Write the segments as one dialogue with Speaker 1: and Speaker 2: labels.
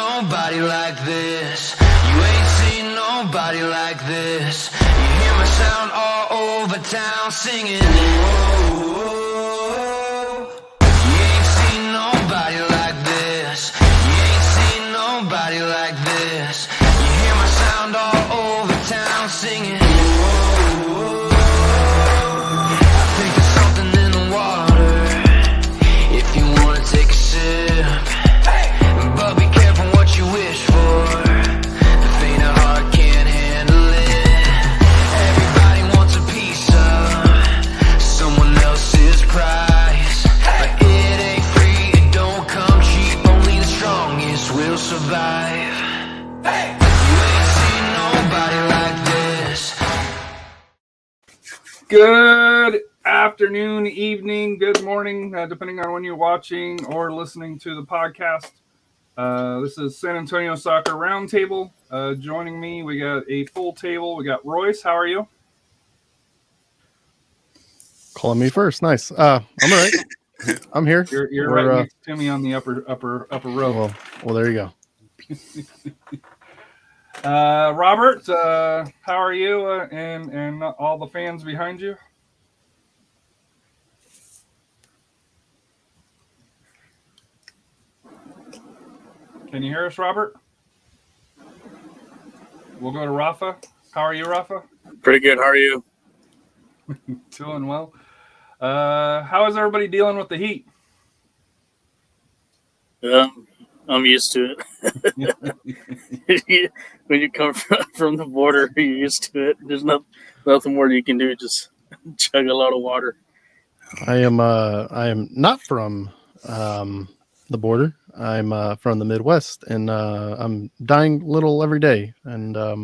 Speaker 1: nobody like this. You ain't seen nobody like this. You hear my sound all over town singing. Whoa. You ain't seen nobody like this. You ain't seen nobody like this. You hear my sound all over town singing. Whoa. I think there's something in the water. If you wanna take a sip, but be careful what you wish for. The faint of heart can't handle it. Everybody wants a piece of someone else's prize, but it ain't free, it don't come cheap. Only the strongest will survive. You ain't seen nobody like this.
Speaker 2: Good afternoon, evening, good morning, depending on when you're watching or listening to the podcast. This is San Antonio Soccer Roundtable. Joining me, we got a full table. We got Royce. How are you?
Speaker 3: Calling me first. Nice. I'm all right. I'm here.
Speaker 2: You're right next to me on the upper row.
Speaker 3: Well, there you go.
Speaker 2: Robert, how are you? And all the fans behind you? Can you hear us, Robert? We'll go to Rafa. How are you, Rafa?
Speaker 4: Pretty good. How are you?
Speaker 2: Doing well. How is everybody dealing with the heat?
Speaker 4: I'm used to it. When you come from the border, you're used to it. There's nothing more you can do. Just chug a lot of water.
Speaker 3: I am not from the border. I'm from the Midwest, and I'm dying little every day, and I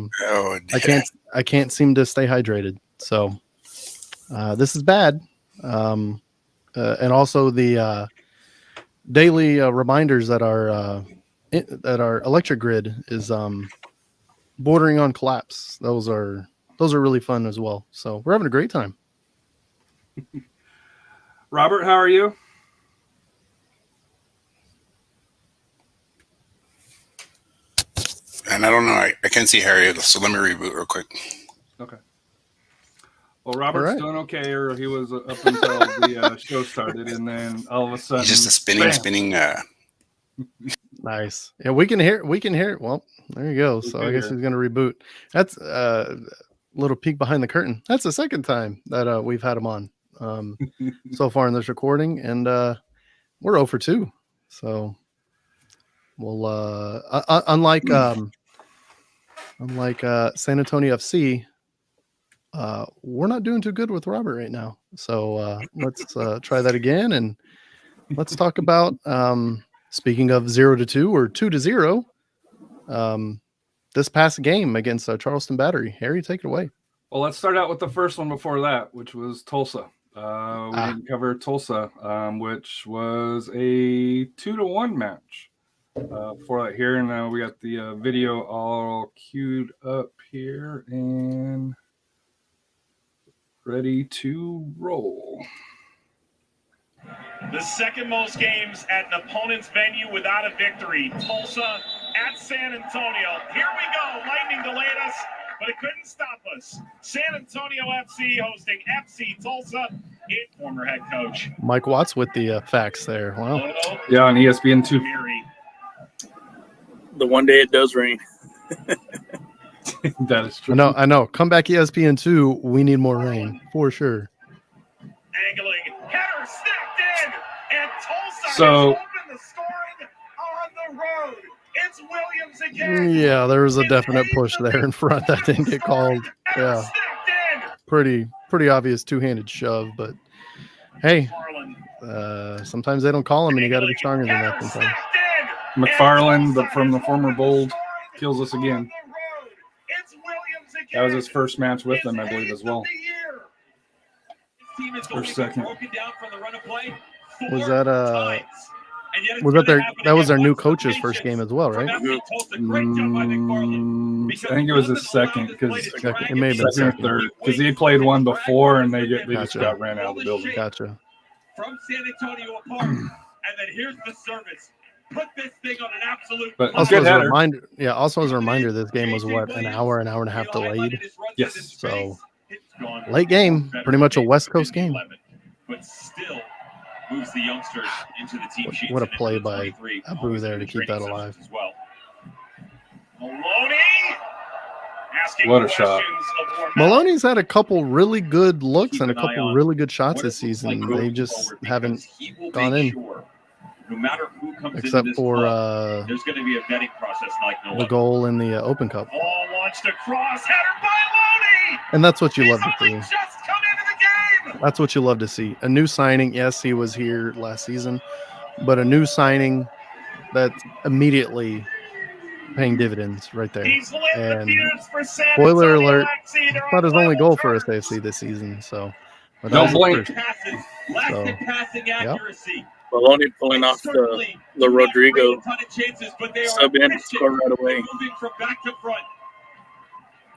Speaker 3: can't seem to stay hydrated. So this is bad. And also the daily reminders that our electric grid is bordering on collapse. Those are really fun as well. So we're having a great time.
Speaker 2: Robert, how are you?
Speaker 5: And I don't know. I can't see Harry, so let me reboot real quick.
Speaker 2: Okay. Well, Robert's doing okay, or he was up until the show started, and then all of a sudden,
Speaker 5: He's just a spinning.
Speaker 3: Nice. Yeah, we can hear it. Well, there you go. So I guess he's going to reboot. That's a little peek behind the curtain. That's the second time that we've had him on so far in this recording, and we're 0 for 2. So we'll unlike San Antonio FC, we're not doing too good with Robert right now. So let's try that again, and let's talk about speaking of 0-2 or 2-0, this past game against Charleston Battery. Harry, take it away.
Speaker 2: Well, let's start out with the first one before that, which was Tulsa. We didn't cover Tulsa, which was a 2-1 match. For that here, and we got the video all queued up here and ready to roll.
Speaker 6: The second most games at an opponent's venue without a victory. Tulsa at San Antonio. Here we go. Lightning delayed us, but it couldn't stop us. San Antonio FC hosting FC Tulsa. Former head coach
Speaker 3: Mike Watts with the facts there. Wow.
Speaker 2: Yeah, on ESPN2.
Speaker 4: The one day it does rain.
Speaker 2: That is true.
Speaker 3: I know. Come back ESPN2. We need more rain for sure.
Speaker 6: Angling header snapped in, and Tulsa has opened the scoring on the road. It's Williams again.
Speaker 3: Yeah, there was a definite push there in front that didn't get called. Yeah, pretty obvious two-handed shove, but hey, sometimes they don't call them, and you got to be stronger than that sometimes.
Speaker 2: McFarland, from the former Bold, kills us again. That was his first match with them, I believe, as well. Or second.
Speaker 3: Was that that was their new coach's first game as well, right?
Speaker 2: I think it was his second, because
Speaker 3: it may have been second
Speaker 2: or third, because he played one before and they just got ran out of the building.
Speaker 3: Gotcha.
Speaker 6: From San Antonio apart, and then here's the service. put this thing on an absolute.
Speaker 2: But
Speaker 3: Also,
Speaker 2: good
Speaker 3: as a
Speaker 2: header.
Speaker 3: reminder, this game was what, an hour and a half delayed.
Speaker 2: Yes.
Speaker 3: So late game, pretty much a West Coast game.
Speaker 6: But still moves the youngsters into the team sheets.
Speaker 3: What a
Speaker 6: and into
Speaker 3: play
Speaker 6: the
Speaker 3: by
Speaker 6: 23,
Speaker 3: Abu
Speaker 6: always
Speaker 3: there
Speaker 6: in
Speaker 3: to
Speaker 6: the
Speaker 3: keep that
Speaker 6: training
Speaker 3: alive.
Speaker 6: sessions as well. Maloney asking
Speaker 2: What a shot.
Speaker 6: questions of Hormel.
Speaker 3: Maloney's had a couple really good looks
Speaker 6: Keep
Speaker 3: and a
Speaker 6: an eye
Speaker 3: couple
Speaker 6: on
Speaker 3: really good shots
Speaker 6: what
Speaker 3: this
Speaker 6: it looks like
Speaker 3: season.
Speaker 6: moving
Speaker 3: They just
Speaker 6: forward,
Speaker 3: haven't
Speaker 6: because he will
Speaker 3: gone
Speaker 6: make
Speaker 3: in.
Speaker 6: sure, no matter who comes
Speaker 3: except
Speaker 6: into this
Speaker 3: for
Speaker 6: club, there's going to be a vetting process like no
Speaker 3: the
Speaker 6: other.
Speaker 3: goal in the Open Cup.
Speaker 6: All launched across, header by Loney.
Speaker 3: And that's what you
Speaker 6: He's
Speaker 3: love to
Speaker 6: only
Speaker 3: see.
Speaker 6: just come into the game.
Speaker 3: That's what you love to see. A new signing. Yes, he was here last season, but a new signing that's immediately paying dividends right there.
Speaker 6: He's lit the
Speaker 3: And
Speaker 6: fuse for San
Speaker 3: spoiler
Speaker 6: Antonio
Speaker 3: alert,
Speaker 6: FC. They're
Speaker 3: not
Speaker 6: on
Speaker 3: his only
Speaker 6: level
Speaker 3: goal for
Speaker 6: terms.
Speaker 3: SAFC this season. So, but
Speaker 2: Don't
Speaker 3: that was the
Speaker 2: blink.
Speaker 3: first.
Speaker 6: Passes, lasting passing accuracy.
Speaker 4: Maloney pulling off the Rodrigo sub in, score right away.
Speaker 6: Moving from back to front.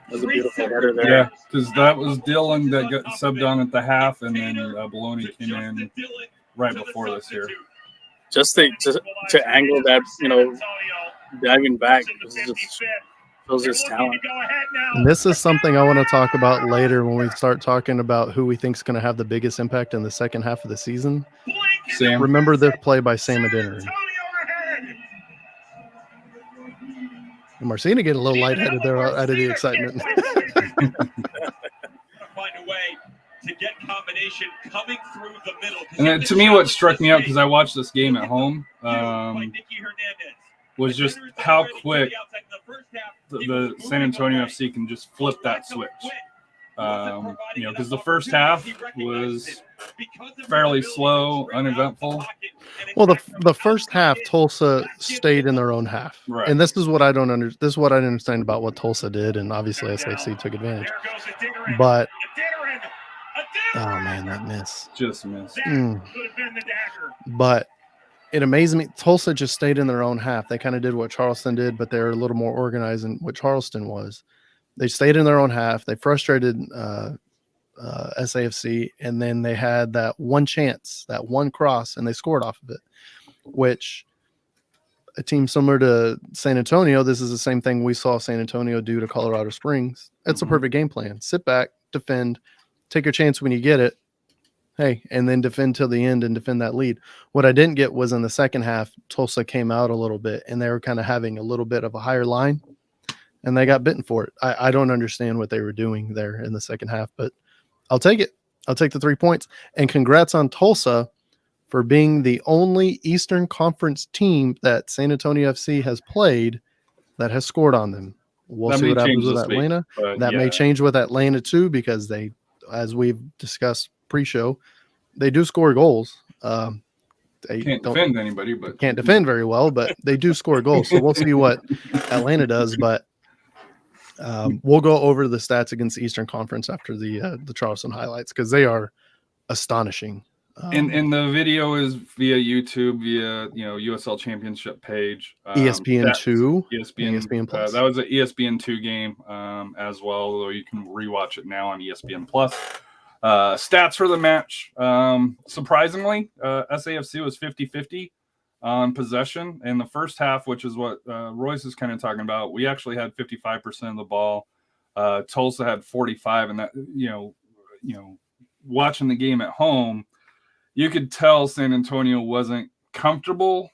Speaker 4: That was a beautiful header there.
Speaker 2: Yeah, because that was Dylan that got subbed on at the half, and then Bologna came in right before this here.
Speaker 4: Just to angle that, diving back, just shows his talent.
Speaker 3: And this is something I want to talk about later when we start talking about who we think is going to have the biggest impact in the second half of the season.
Speaker 2: Sam.
Speaker 3: Remember this play by Sam Adinnery. And Marcina get a little lightheaded there out of the excitement.
Speaker 6: Find a way to get combination coming through the middle.
Speaker 2: And then, to me, what struck me out, because I watched this game at home, was just how quick the San Antonio FC can just flip that switch. Because the first half was fairly slow, uneventful.
Speaker 3: Well, the first half, Tulsa stayed in their own half,
Speaker 2: Right.
Speaker 3: and this is what I don't understand. This is what I didn't understand about what Tulsa did, and obviously SAFC took advantage. But oh man, that miss
Speaker 2: Just missed.
Speaker 3: But it amazed me. Tulsa just stayed in their own half. They kind of did what Charleston did, but they're a little more organized than what Charleston was. They stayed in their own half. They frustrated SAFC, and then they had that one chance, that one cross, and they scored off of it, which a team similar to San Antonio, this is the same thing we saw San Antonio do to Colorado Springs. It's a perfect game plan. Sit back, defend, take your chance when you get it. Hey, and then defend till the end and defend that lead. What I didn't get was in the second half, Tulsa came out a little bit, and they were kind of having a little bit of a higher line, and they got bitten for it. I don't understand what they were doing there in the second half, but I'll take it. I'll take the 3 points. And congrats on Tulsa for being the only Eastern Conference team that San Antonio FC has played that has scored on them. We'll see what happens with Atlanta. That may change with Atlanta too, because they, as we've discussed pre-show, they do score goals. They
Speaker 2: Can't defend anybody, but
Speaker 3: can't defend very well, but they do score goals. So we'll see what Atlanta does. But we'll go over the stats against the Eastern Conference after the Charleston highlights, because they are astonishing.
Speaker 2: And the video is via YouTube, via USL Championship page,
Speaker 3: ESPN2,
Speaker 2: ESPN
Speaker 3: Plus.
Speaker 2: That was an ESPN2 game as well, although you can rewatch it now on ESPN Plus. Stats for the match. Surprisingly, SAFC was 50-50 on possession in the first half, which is what Royce is kind of talking about. We actually had 55% of the ball. Tulsa had 45%, and that watching the game at home, you could tell San Antonio wasn't comfortable,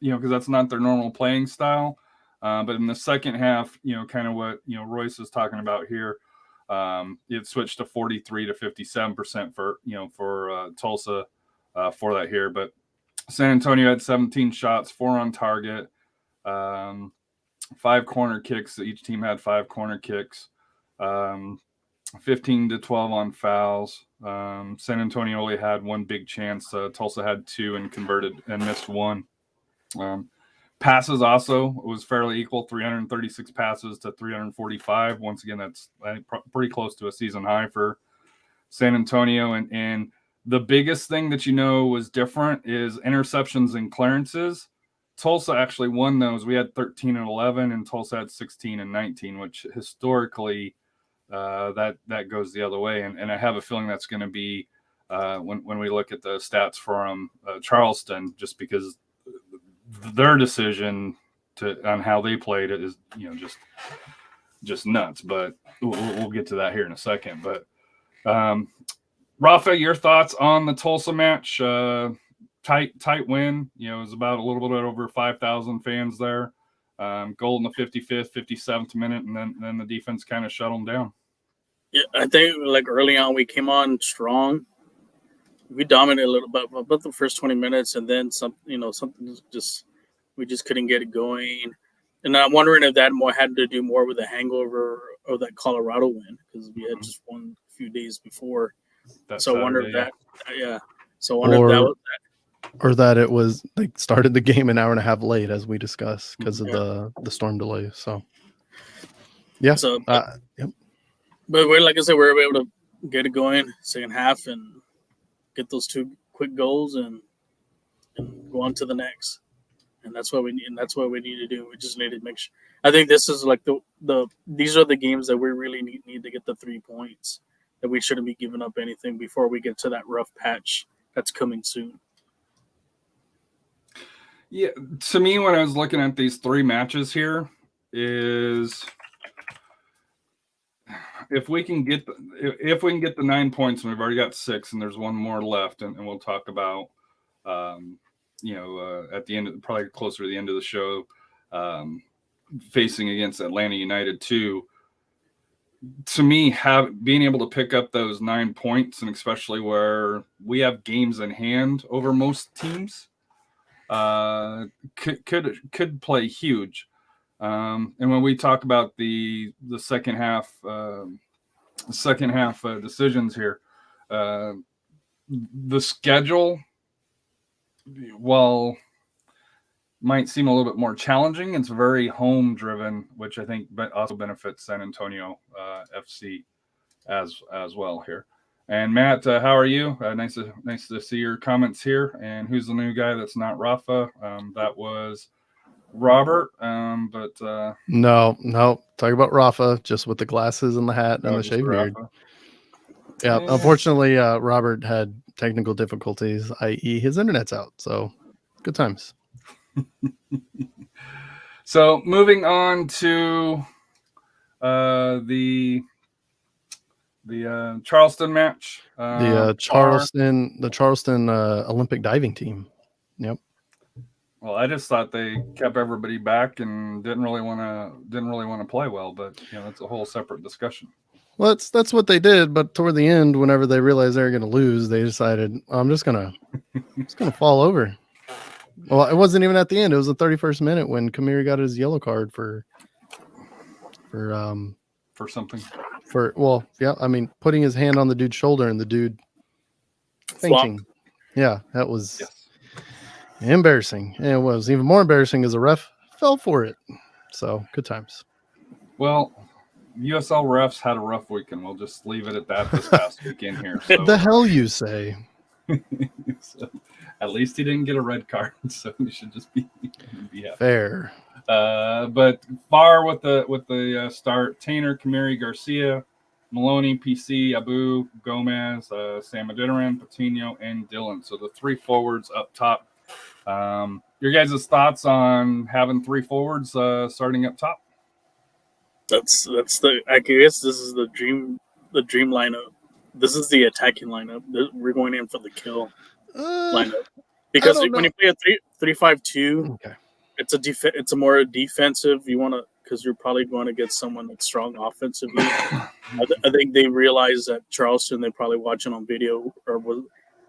Speaker 2: because that's not their normal playing style. But in the second half, kind of what Royce is talking about here, it switched to 43 to 57% for Tulsa for that here. But San Antonio had 17 shots, 4 on target, 5 corner kicks. Each team had 5 corner kicks, 15 to 12 on fouls. San Antonio only had 1 big chance. Tulsa had 2 and converted and missed 1. Passes also was fairly equal, 336 passes to 345. Once again, that's pretty close to a season high for San Antonio. And the biggest thing that was different is interceptions and clearances. Tulsa actually won those. We had 13 and 11, and Tulsa had 16 and 19, which historically that goes the other way. And I have a feeling that's going to be when we look at the stats from Charleston, just because their decision on how they played it is, just nuts. But we'll get to that here in a second. But Rafa, your thoughts on the Tulsa match? Tight win. It was about a little bit over 5,000 fans there. Goal in the 55th, 57th minute, and then the defense kind of shut them down.
Speaker 4: Yeah, I think like early on we came on strong. We dominated a little bit about the first 20 minutes, and then something just we just couldn't get it going. And I'm wondering if that had to do more with the hangover of that Colorado win, because we had just won a few days before. So I wonder if that, So I wonder if that was that.
Speaker 3: Or that it was they started the game an hour and a half late, as we discussed, because of the storm delay. So yeah.
Speaker 4: So
Speaker 3: yep.
Speaker 4: But like I said, we were able to get it going second half and get those 2 quick goals and go on to the next. And that's what we need. And that's what we need to do. We just need to make sure. I think this is like these are the games that we really need to get the 3 points. That we shouldn't be giving up anything before we get to that rough patch that's coming soon.
Speaker 2: Yeah, to me, when I was looking at these 3 matches here, is if we can get the 9 points, and we've already got 6, and there's 1 more left, and we'll talk about at the end, probably closer to the end of the show, facing against Atlanta United too. To me, being able to pick up those 9 points, and especially where we have games in hand over most teams, could play huge. And when we talk about the second half decisions here, the schedule, while might seem a little bit more challenging, it's very home driven, which I think also benefits San Antonio FC as well here. And Matt, how are you? Nice to see your comments here. And who's the new guy that's not Rafa? That was Robert.
Speaker 3: No, talk about Rafa, just with the glasses and the hat and the shaved beard. Yeah, unfortunately, Robert had technical difficulties, i.e., his internet's out. So, good times.
Speaker 2: So, moving on to the Charleston match.
Speaker 3: The Charleston Olympic diving team. Yep.
Speaker 2: Well, I just thought they kept everybody back and didn't really want to play well, but that's a whole separate discussion.
Speaker 3: Well, that's what they did, but toward the end, whenever they realized they were going to lose, they decided, I'm just gonna fall over. Well, it wasn't even at the end; it was the 31st minute when Kamiri got his yellow card for
Speaker 2: something.
Speaker 3: Putting his hand on the dude's shoulder and the dude fainting.
Speaker 4: Flop.
Speaker 3: Yeah, that was embarrassing. And it was even more embarrassing as a ref fell for it. So good times.
Speaker 2: Well, USL refs had a rough weekend. We'll just leave it at that this past weekend here. So.
Speaker 3: The hell you say?
Speaker 2: So, at least he didn't get a red card, so we should just be happy.
Speaker 3: Fair.
Speaker 2: But far with the start: Tainer, Kamiri, Garcia, Maloney, PC, Abu, Gomez, Sam Adeniran, Patino, and Dylan. So the 3 forwards up top. Your guys' thoughts on having 3 forwards starting up top?
Speaker 4: I guess this is the dream lineup. This is the attacking lineup. We're going in for the kill lineup, because when you play a 3-5-2,
Speaker 3: okay,
Speaker 4: it's a more defensive. You want to, because you're probably going to get someone that's strong offensively. I think they realized that Charleston, they're probably watching on video or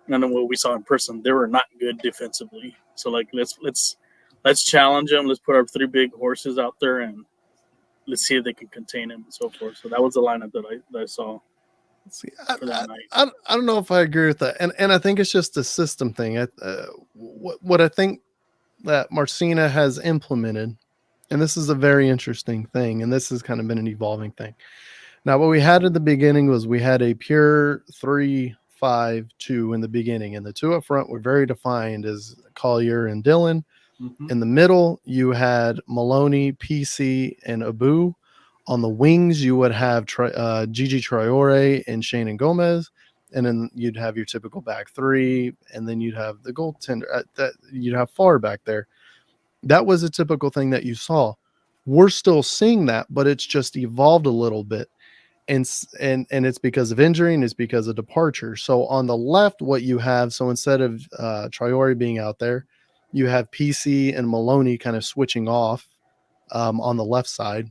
Speaker 4: none of what we saw in person. They were not good defensively. So let's challenge them. Let's put our 3 big horses out there and let's see if they can contain him and so forth. So that was the lineup that I saw.
Speaker 3: See, I don't know if I agree with that, and I think it's just a system thing. What I think that Marcina has implemented, and this is a very interesting thing, and this has kind of been an evolving thing. Now, what we had at the beginning was we had a pure 3-5-2 in the beginning, and the 2 up front were very defined as Collier and Dylan. Mm-hmm. In the middle, you had Maloney, PC, and Abu. On the wings, you would have Gigi Traore and Shane and Gomez, and then you'd have your typical back 3, and then you'd have the goaltender. You'd have Farr back there. That was a typical thing that you saw. We're still seeing that, but it's just evolved a little bit. And it's because of injury and it's because of departure. So on the left, what you have, so instead of Traore being out there, you have PC and Maloney kind of switching off on the left side.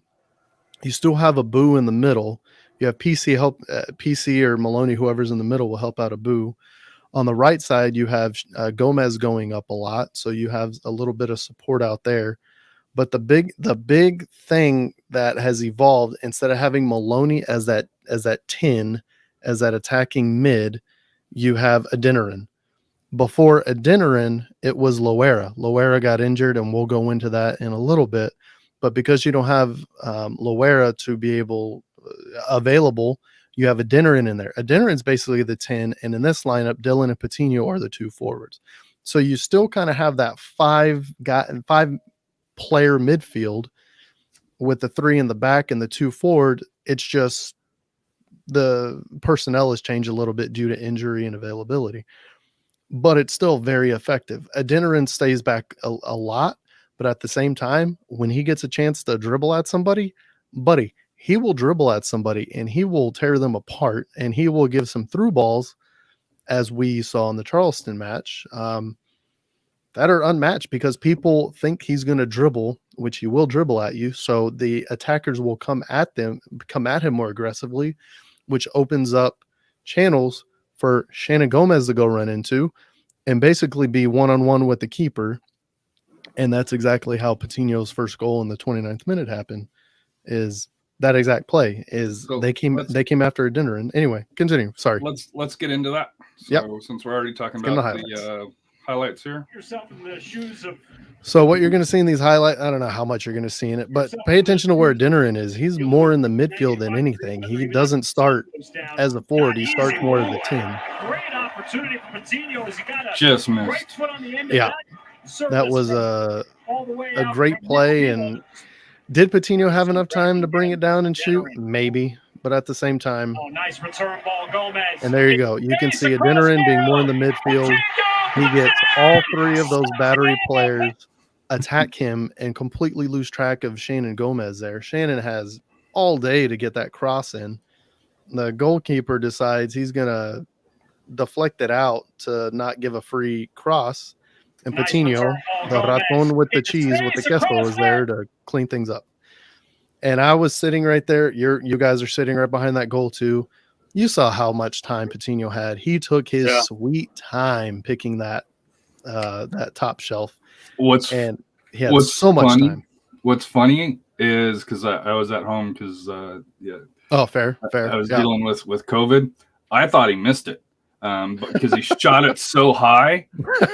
Speaker 3: You still have Abu in the middle. You have PC or Maloney, whoever's in the middle will help out Abu. On the right side, you have Gomez going up a lot, so you have a little bit of support out there. But the big thing that has evolved, instead of having Maloney as that 10, as that attacking mid, you have Adeniran. Before Adeniran, it was Loera. Loera got injured, and we'll go into that in a little bit. But because you don't have Loera to be available, you have Adeniran in there. Adeniran's basically the 10, and in this lineup, Dylan and Patino are the two forwards. So you still kind of have that five player midfield with the 3 in the back and the 2 forward. It's just the personnel has changed a little bit due to injury and availability, but it's still very effective. Adeniran stays back a lot, but at the same time, when he gets a chance to dribble at somebody, buddy, he will dribble at somebody and he will tear them apart, and he will give some through balls, as we saw in the Charleston match, that are unmatched because people think he's going to dribble, which he will dribble at you. So the attackers will come at him more aggressively, which opens up channels for Shannon Gomez to go run into and basically be one-on-one with the keeper. And that's exactly how Patino's first goal in the 29th minute happened, is that exact play.
Speaker 2: So
Speaker 3: they came after a dinner. And anyway, continue. Sorry.
Speaker 2: Let's get into that. So since we're already talking about the highlights here.
Speaker 6: Yourself in the shoes of
Speaker 3: So what you're going to see in these highlights, I don't know how much you're going to see in it, but pay attention to where Adeniran is. He's more in the midfield than anything. He doesn't start as a forward. He starts more as a 10.
Speaker 6: Great opportunity for Patino as he got a
Speaker 2: Just missed.
Speaker 6: right foot on the end
Speaker 3: Yeah.
Speaker 6: of
Speaker 3: That was a great play. And did Patino have enough time to bring it down and shoot? Maybe. But at the same time,
Speaker 6: nice return ball, Gomez.
Speaker 3: And there you go. You can see Adeniran being more in the midfield. He gets all 3 of those battery players attack him and completely lose track of Shannon Gomez there. Shannon has all day to get that cross in. The goalkeeper decides he's going to deflect it out to not give a free cross. And Patino, the raton with the cheese, with the queso, is there to clean things up. And I was sitting right there. You guys are sitting right behind that goal too. You saw how much time Patino had. He took his sweet time picking that top shelf. And he had so much time.
Speaker 2: What's funny is because I was at home because
Speaker 3: Oh, fair.
Speaker 2: I was dealing with COVID. I thought he missed it, but because he shot it so high,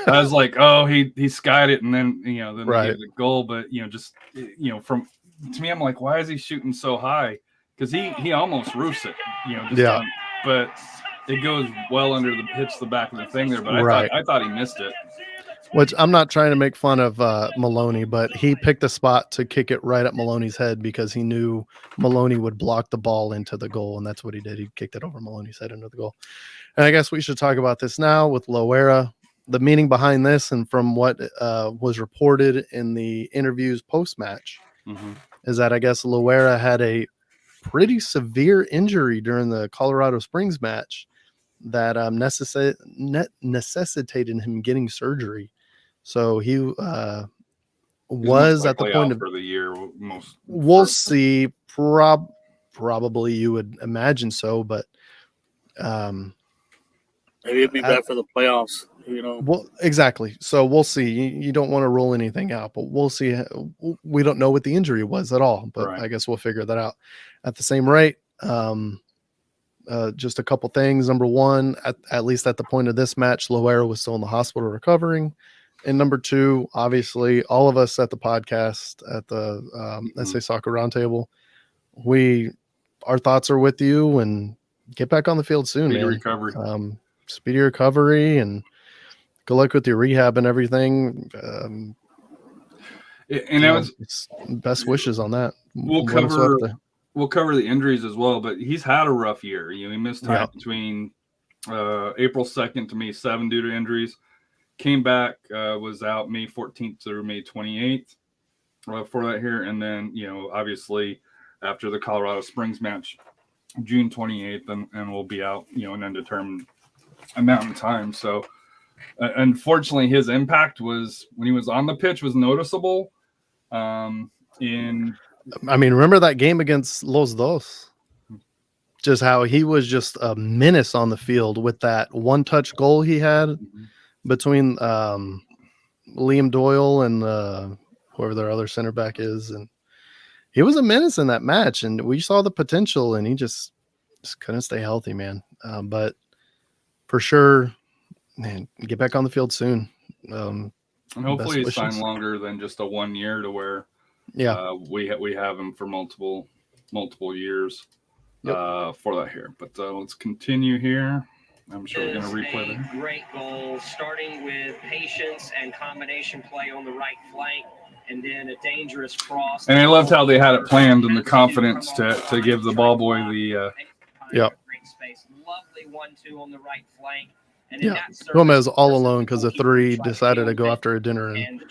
Speaker 2: I was like, oh, he skied it, and then he gave the goal. But from to me, I'm like, why is he shooting so high? Because he almost roofs it, but it goes well under hits the back of the thing there. But I thought he missed it.
Speaker 3: Which I'm not trying to make fun of Maloney, but he picked a spot to kick it right at Maloney's head because he knew Maloney would block the ball into the goal, and that's what he did. He kicked it over Maloney's head into the goal. And I guess we should talk about this now with Loera. The meaning behind this, and from what was reported in the interviews post-match, is that I guess Loera had a pretty severe injury during the Colorado Springs match that necessitated him getting surgery. So he was at the point of
Speaker 2: for the year.
Speaker 3: We'll see. Probably you would imagine so, but
Speaker 4: maybe it'd be bad for the playoffs.
Speaker 3: Well, exactly. So we'll see. You don't want to rule anything out, but we'll see. We don't know what the injury was at all, but I guess we'll figure that out. At the same rate, just a couple things. Number one, at least at the point of this match, Loera was still in the hospital recovering. And number two, obviously, all of us at the podcast, at the SA Soccer Roundtable, our thoughts are with you, and get back on the field soon,
Speaker 2: Speedy
Speaker 3: man.
Speaker 2: recovery.
Speaker 3: Speedy recovery, and good luck with your rehab and everything. It's best wishes on that.
Speaker 2: We'll cover the injuries as well, but he's had a rough year. He missed time between April 2nd to May 7 due to injuries. came back, was out May 14th through May 28th for that here. And then, obviously after the Colorado Springs match, June 28th, and will be out, an undetermined amount of time. So unfortunately, his impact was when he was on the pitch was noticeable.
Speaker 3: Remember that game against Los Dos? Just how he was just a menace on the field with that one-touch goal he had between Liam Doyle and whoever their other center back is, and he was a menace in that match. And we saw the potential, and he just couldn't stay healthy, man. But for sure, man, get back on the field soon.
Speaker 2: And hopefully he's signed longer than just a 1 year to where we have him for multiple years for that here. But let's continue here. I'm sure we're going to replay that.
Speaker 7: Great goal, starting with patience and combination play on the right flank, and then a dangerous cross.
Speaker 2: And I loved how they had it planned and the confidence to give the ball boy the
Speaker 7: great space. Lovely 1-2 on the right flank. And
Speaker 3: Gomez all alone because the three decided to go after a dinner. And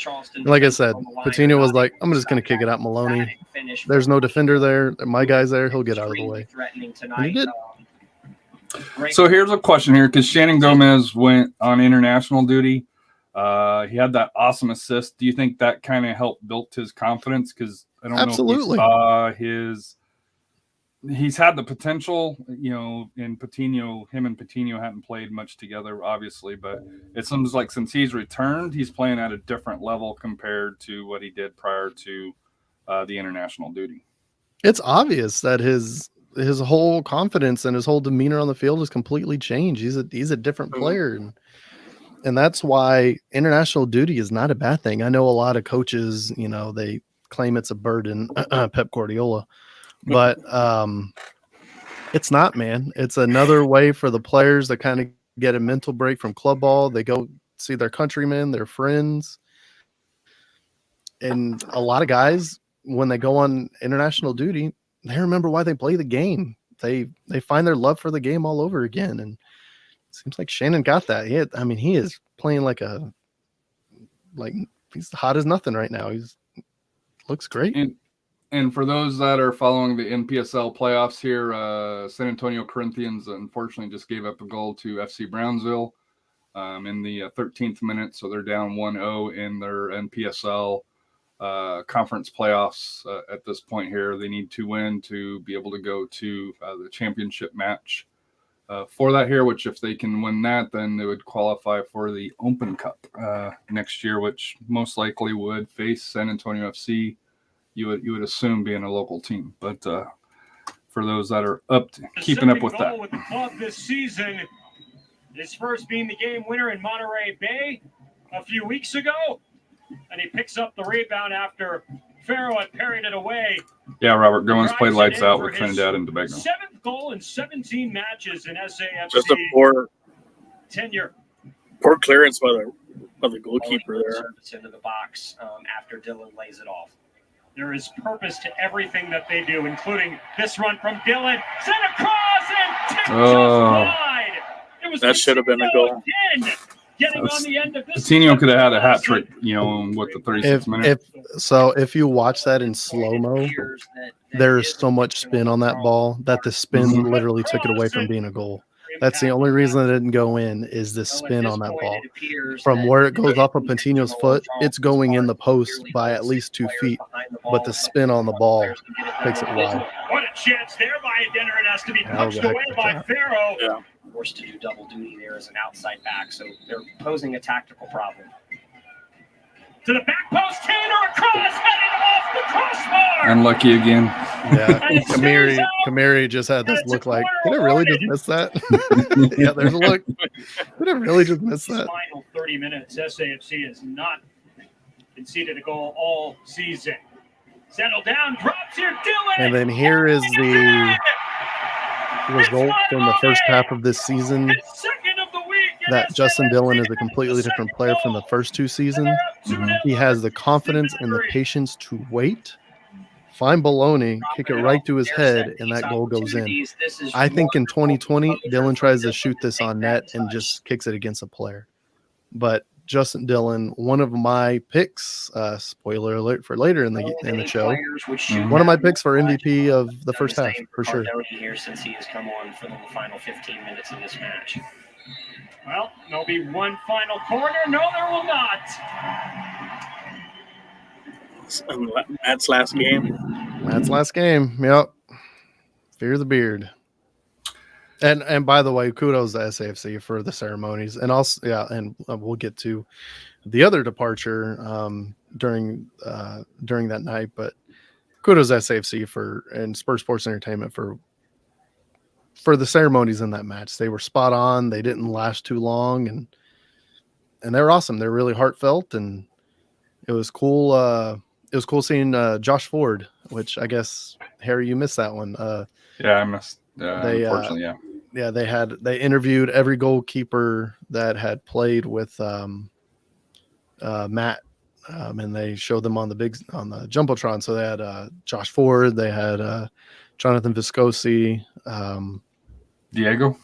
Speaker 3: like I said, Patino was like, I'm just going to kick it out Maloney. There's no defender there. My guy's there. He'll get out of the way. And he did.
Speaker 2: So here's a question here, because Shannon Gomez went on international duty. He had that awesome assist. Do you think that kind of helped build his confidence? Because I don't know if you saw he's had the potential, in Patino. Him and Patino hadn't played much together, obviously, but it seems like since he's returned, he's playing at a different level compared to what he did prior to the international duty.
Speaker 3: It's obvious that his whole confidence and his whole demeanor on the field has completely changed. He's a different player, and that's why international duty is not a bad thing. I know a lot of coaches, they claim it's a burden, Pep Guardiola. But it's not, man. It's another way for the players to kind of get a mental break from club ball. They go see their countrymen, their friends. And a lot of guys, when they go on international duty, they remember why they play the game. They find their love for the game all over again. And it seems like Shannon got that. He is playing like he's hot as nothing right now. Looks great.
Speaker 2: And for those that are following the NPSL playoffs here, San Antonio Corinthians unfortunately just gave up a goal to FC Brownsville in the 13th minute. So they're down 1-0 in their NPSL conference playoffs at this point here. They need to win to be able to go to the championship match for that here, which if they can win that, then they would qualify for the Open Cup next year, which most likely would face San Antonio FC. You would assume being a local team, but for those that are keeping up with that.
Speaker 6: With the club this season, his first being the game winner in Monterey Bay a few weeks ago, and he picks up the rebound after Farrow had parried it away.
Speaker 2: Yeah, Robert Goins played lights out with Trinidad and Tobago.
Speaker 6: 7th goal in 17 matches in SAFC.
Speaker 4: Just a poor
Speaker 6: tenure.
Speaker 4: Poor clearance by the goalkeeper there.
Speaker 7: Service into the box after Dylan lays it off.
Speaker 6: There is purpose to everything that they do, including this run from Dylan. Sent across and tipped just wide. It was
Speaker 4: that should have been a goal.
Speaker 6: Getting on the end of this.
Speaker 2: Coutinho could have had a hat trick, with the 36 minutes.
Speaker 3: If you watch that in slow-mo, there's so much spin on that ball that the spin literally took it away from being a goal. That's the only reason it didn't go in is the spin on that ball. From where it goes off of Patino's foot, it's going in the post by at least 2 feet, but the spin on the ball takes it wide.
Speaker 6: What a chance there by a dinner. It has to be punched away by Farrow.
Speaker 4: Yeah.
Speaker 7: Forced to do double duty there as an outside back, so they're posing a tactical problem.
Speaker 6: To the back post, Tanner across, heading off the crossbar.
Speaker 2: Unlucky again.
Speaker 3: Yeah, Kamiri just had this look like, did I really just miss that? Yeah, there's a look. Did I really just miss that?
Speaker 6: Final 30 minutes, SAFC has not conceded a goal all season. Settle down, drops here, Dylan.
Speaker 3: And then here is the result from the first half of this season. That Justin Dillon is a completely different player from the first 2 seasons. He has the confidence and the patience to wait, find Baloney, kick it right to his head, and that goal goes in. I think in 2020, Dillon tries to shoot this on net and just kicks it against a player. But Justin Dillon, one of my picks. Spoiler alert for later in the show. One of my picks for MVP of the first half for sure.
Speaker 7: Here since he has come on for the final 15 minutes of this match.
Speaker 6: Well, there'll be one final corner. No, there will not.
Speaker 4: Matt's last game.
Speaker 3: Matt's last game. Yep. Fear the beard. And by the way, kudos to SAFC for the ceremonies, and also and we'll get to the other departure during that night. But kudos to SAFC and Spurs Sports Entertainment for the ceremonies in that match. They were spot on. They didn't last too long, and they're awesome. They're really heartfelt, and it was cool. It was cool seeing Josh Ford, which I guess Harry, you missed that one.
Speaker 2: Yeah, I missed. Unfortunately, yeah.
Speaker 3: Yeah, they interviewed every goalkeeper that had played with Matt, and they showed them on the jumbotron. So they had Josh Ford, they had Jonathan Viscosi,
Speaker 2: Diego.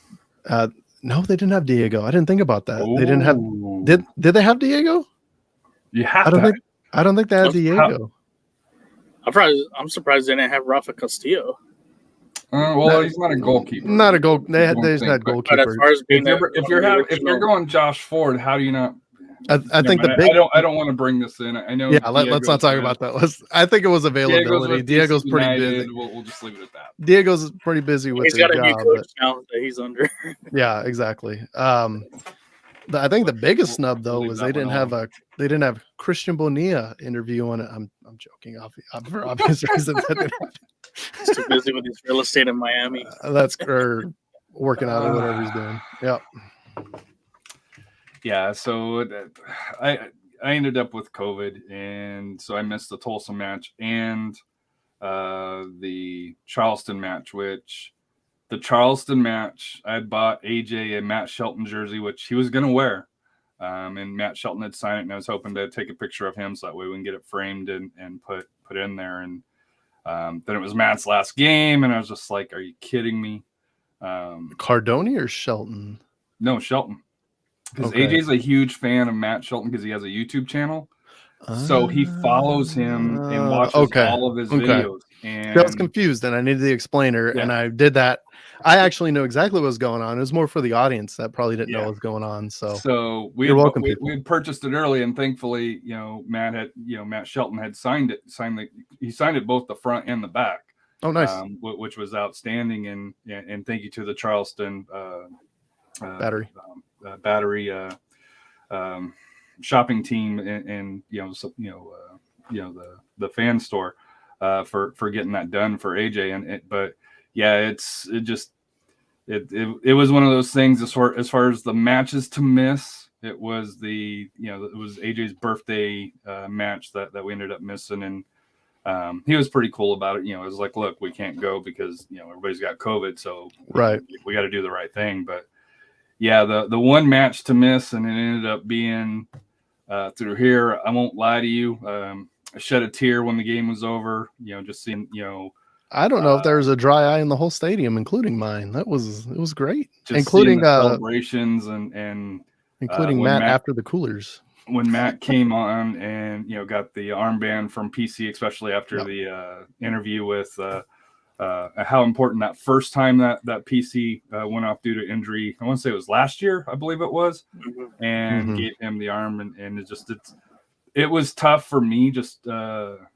Speaker 3: No, they didn't have Diego. I didn't think about that.
Speaker 2: Ooh.
Speaker 3: They didn't have. Did they have Diego?
Speaker 2: You have
Speaker 3: I don't think they had Diego.
Speaker 4: I'm surprised they didn't have Rafa Castillo.
Speaker 2: He's not a goalkeeper.
Speaker 3: Not a goal. They just had goalkeepers.
Speaker 4: But as far as being
Speaker 2: if you're going Josh Ford, how do you not?
Speaker 3: I think
Speaker 2: I don't want to bring this in. I know.
Speaker 3: Yeah, let's not talk about that. I think it was availability. Diego's pretty busy.
Speaker 2: We'll just leave it at that.
Speaker 3: Diego's pretty busy with his job. He's got a new
Speaker 4: coach now that he's under.
Speaker 3: Yeah, exactly. I think the biggest snub though was they didn't have Christian Bonilla interview on it. I'm joking, for obvious reasons.
Speaker 4: He's too busy with his real estate in Miami.
Speaker 3: That's working out or whatever he's doing. Yeah.
Speaker 2: Yeah. So I ended up with COVID, and so I missed the Tulsa match and the Charleston match. Which the Charleston match, I had bought AJ a Matt Shelton jersey, which he was going to wear. And Matt Shelton had signed it, and I was hoping to take a picture of him so that way we can get it framed and put in there. And then it was Matt's last game, and I was just like, are you kidding me?
Speaker 3: Cardoni or Shelton?
Speaker 2: No, Shelton. Because AJ's a huge fan of Matt Shelton because he has a YouTube channel. So he follows him and watches all of his videos. And
Speaker 3: I was confused, and I needed the explainer, and I did that. I actually know exactly what was going on. It was more for the audience that probably didn't know what was going on. So
Speaker 2: you're welcome. We had purchased it early, and thankfully, Matt Shelton had signed it. He signed it both the front and the back.
Speaker 3: Oh, nice.
Speaker 2: Which was outstanding, and thank you to the Charleston
Speaker 3: Battery
Speaker 2: shopping team and the fan store for getting that done for AJ. It was one of those things as far as the matches to miss. It was it was AJ's birthday match that we ended up missing, and he was pretty cool about it. It was like, look, we can't go because everybody's got COVID, so we got to do the right thing. But yeah, the one match to miss, and it ended up being through here. I won't lie to you. I shed a tear when the game was over. Just seeing
Speaker 3: I don't know if there was a dry eye in the whole stadium, including mine. It was great,
Speaker 2: including celebrations and
Speaker 3: including Matt after the coolers.
Speaker 2: When Matt came on and got the armband from PC, especially after the interview with how important that first time that PC went off due to injury. I want to say it was last year, I believe it was, and gave him the arm, and it was tough for me just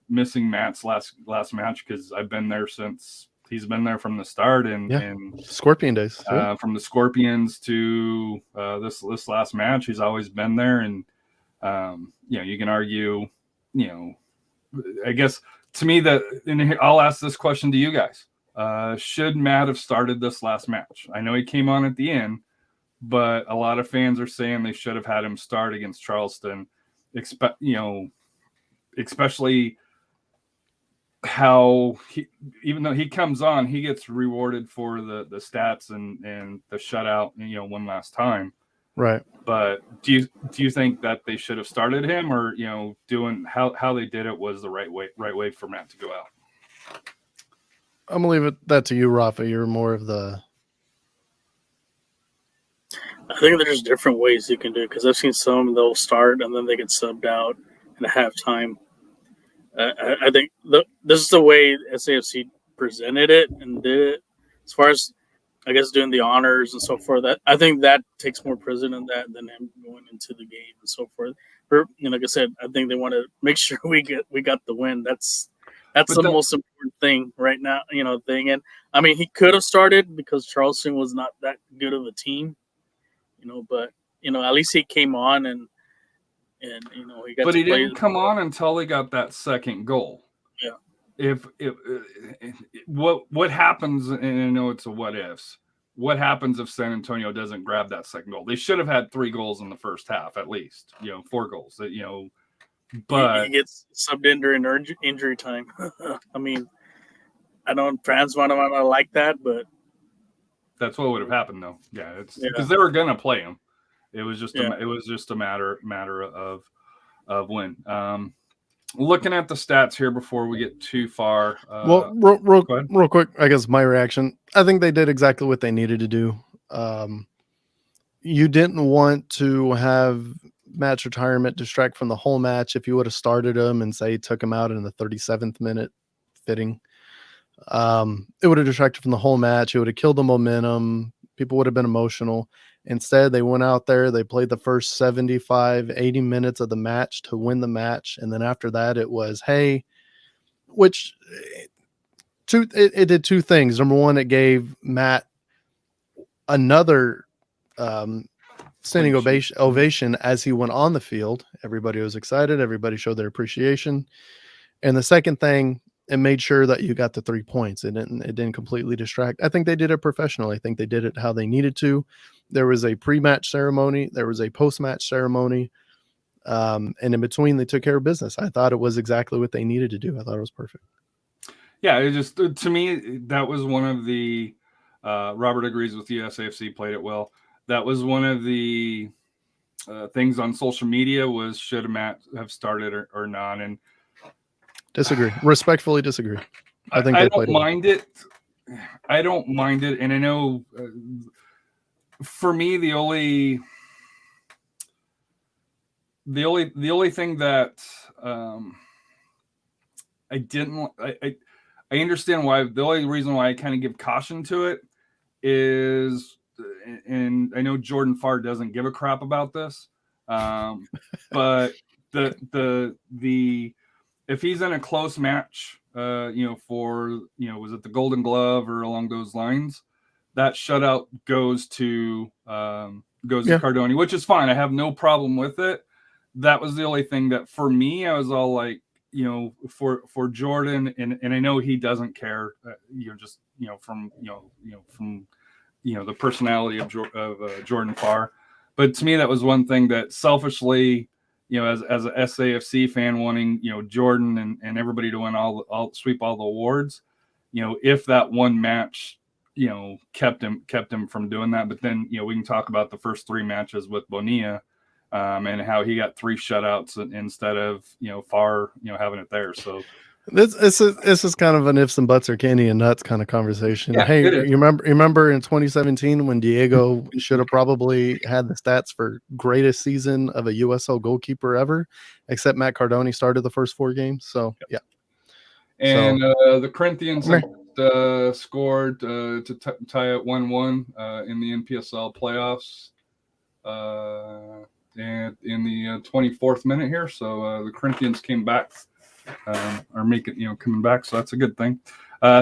Speaker 2: missing Matt's last match because I've been there since he's been there from the start and
Speaker 3: Scorpion days.
Speaker 2: From the Scorpions to this last match, he's always been there, and you can argue, I guess to me and I'll ask this question to you guys: should Matt have started this last match? I know he came on at the end, but a lot of fans are saying they should have had him start against Charleston. Especially how even though he comes on, he gets rewarded for the stats and the shutout, one last time.
Speaker 3: Right.
Speaker 2: But do you think that they should have started him, or doing how they did it was the right way for Matt to go out?
Speaker 3: I'm gonna leave that to you, Rafa. You're more of the.
Speaker 4: I think there's different ways you can do it because I've seen some they'll start and then they get subbed out at halftime. I think this is the way SAFC presented it and did it. As far as I guess doing the honors and so forth, that I think that takes more precedent than him going into the game and so forth. Like I said, I think they want to make sure we got the win. That's the most important thing right now. And I mean he could have started because Charleston was not that good of a team. But at least he came on and he got.
Speaker 2: But
Speaker 4: he
Speaker 2: didn't come on until they got that second goal.
Speaker 4: Yeah.
Speaker 2: If what happens, and I know it's a what ifs. What happens if San Antonio doesn't grab that second goal? They should have had 3 goals in the first half, at least. 4 goals. But
Speaker 4: he gets subbed in during injury time. I mean, I don't fans might not like that, but
Speaker 2: that's what would have happened, though. Yeah, it's because they were gonna play him. It was just a matter of when. Looking at the stats here before we get too far.
Speaker 3: Real quick, I guess my reaction. I think they did exactly what they needed to do. You didn't want to have match retirement distract from the whole match. If you would have started him and say took him out in the 37th minute, fitting. It would have distracted from the whole match. It would have killed the momentum. People would have been emotional. Instead, they went out there. They played the first 75, 80 minutes of the match to win the match. And then after that, it was, hey, which it did 2 things. Number one, it gave Matt another standing ovation as he went on the field. Everybody was excited. Everybody showed their appreciation. And the second thing, it made sure that you got the 3 points. It didn't completely distract. I think they did it professionally. I think they did it how they needed to. There was a pre-match ceremony. There was a post-match ceremony. And in between, they took care of business. I thought it was exactly what they needed to do. I thought it was perfect.
Speaker 2: Yeah, it just, to me, that was one of the, Robert agrees with you, SAFC played it well. That was one of the things on social media was should Matt have started or not. And
Speaker 3: disagree. Respectfully disagree. I think
Speaker 2: I don't mind it. I don't mind it. And I know for me, the only thing that I understand why. The only reason why I kind of give caution to it is, and I know Jordan Farr doesn't give a crap about this, but the if he's in a close match, for was it the Golden Glove or along those lines, that shutout goes to Cardoni, which is fine. I have no problem with it. That was the only thing that for me, I was all like, for Jordan, and I know he doesn't care, from the personality of Jordan Farr, but to me that was one thing that selfishly, as a SAFC fan wanting Jordan and everybody to win all sweep all the awards, if that one match kept him from doing that. But then we can talk about the first 3 matches with Bonilla. And how he got 3 shutouts instead of Farr having it there. So
Speaker 3: this is kind of an ifs and buts or candy and nuts kind of conversation.
Speaker 2: Yeah,
Speaker 3: hey, you remember in 2017 when Diego should have probably had the stats for greatest season of a USL goalkeeper ever, except Matt Cardoni started the first 4 games. So yeah.
Speaker 2: And the Corinthians scored to tie it 1-1 in the NPSL playoffs. And in the 24th minute here, so the Corinthians came back, are making coming back, so that's a good thing.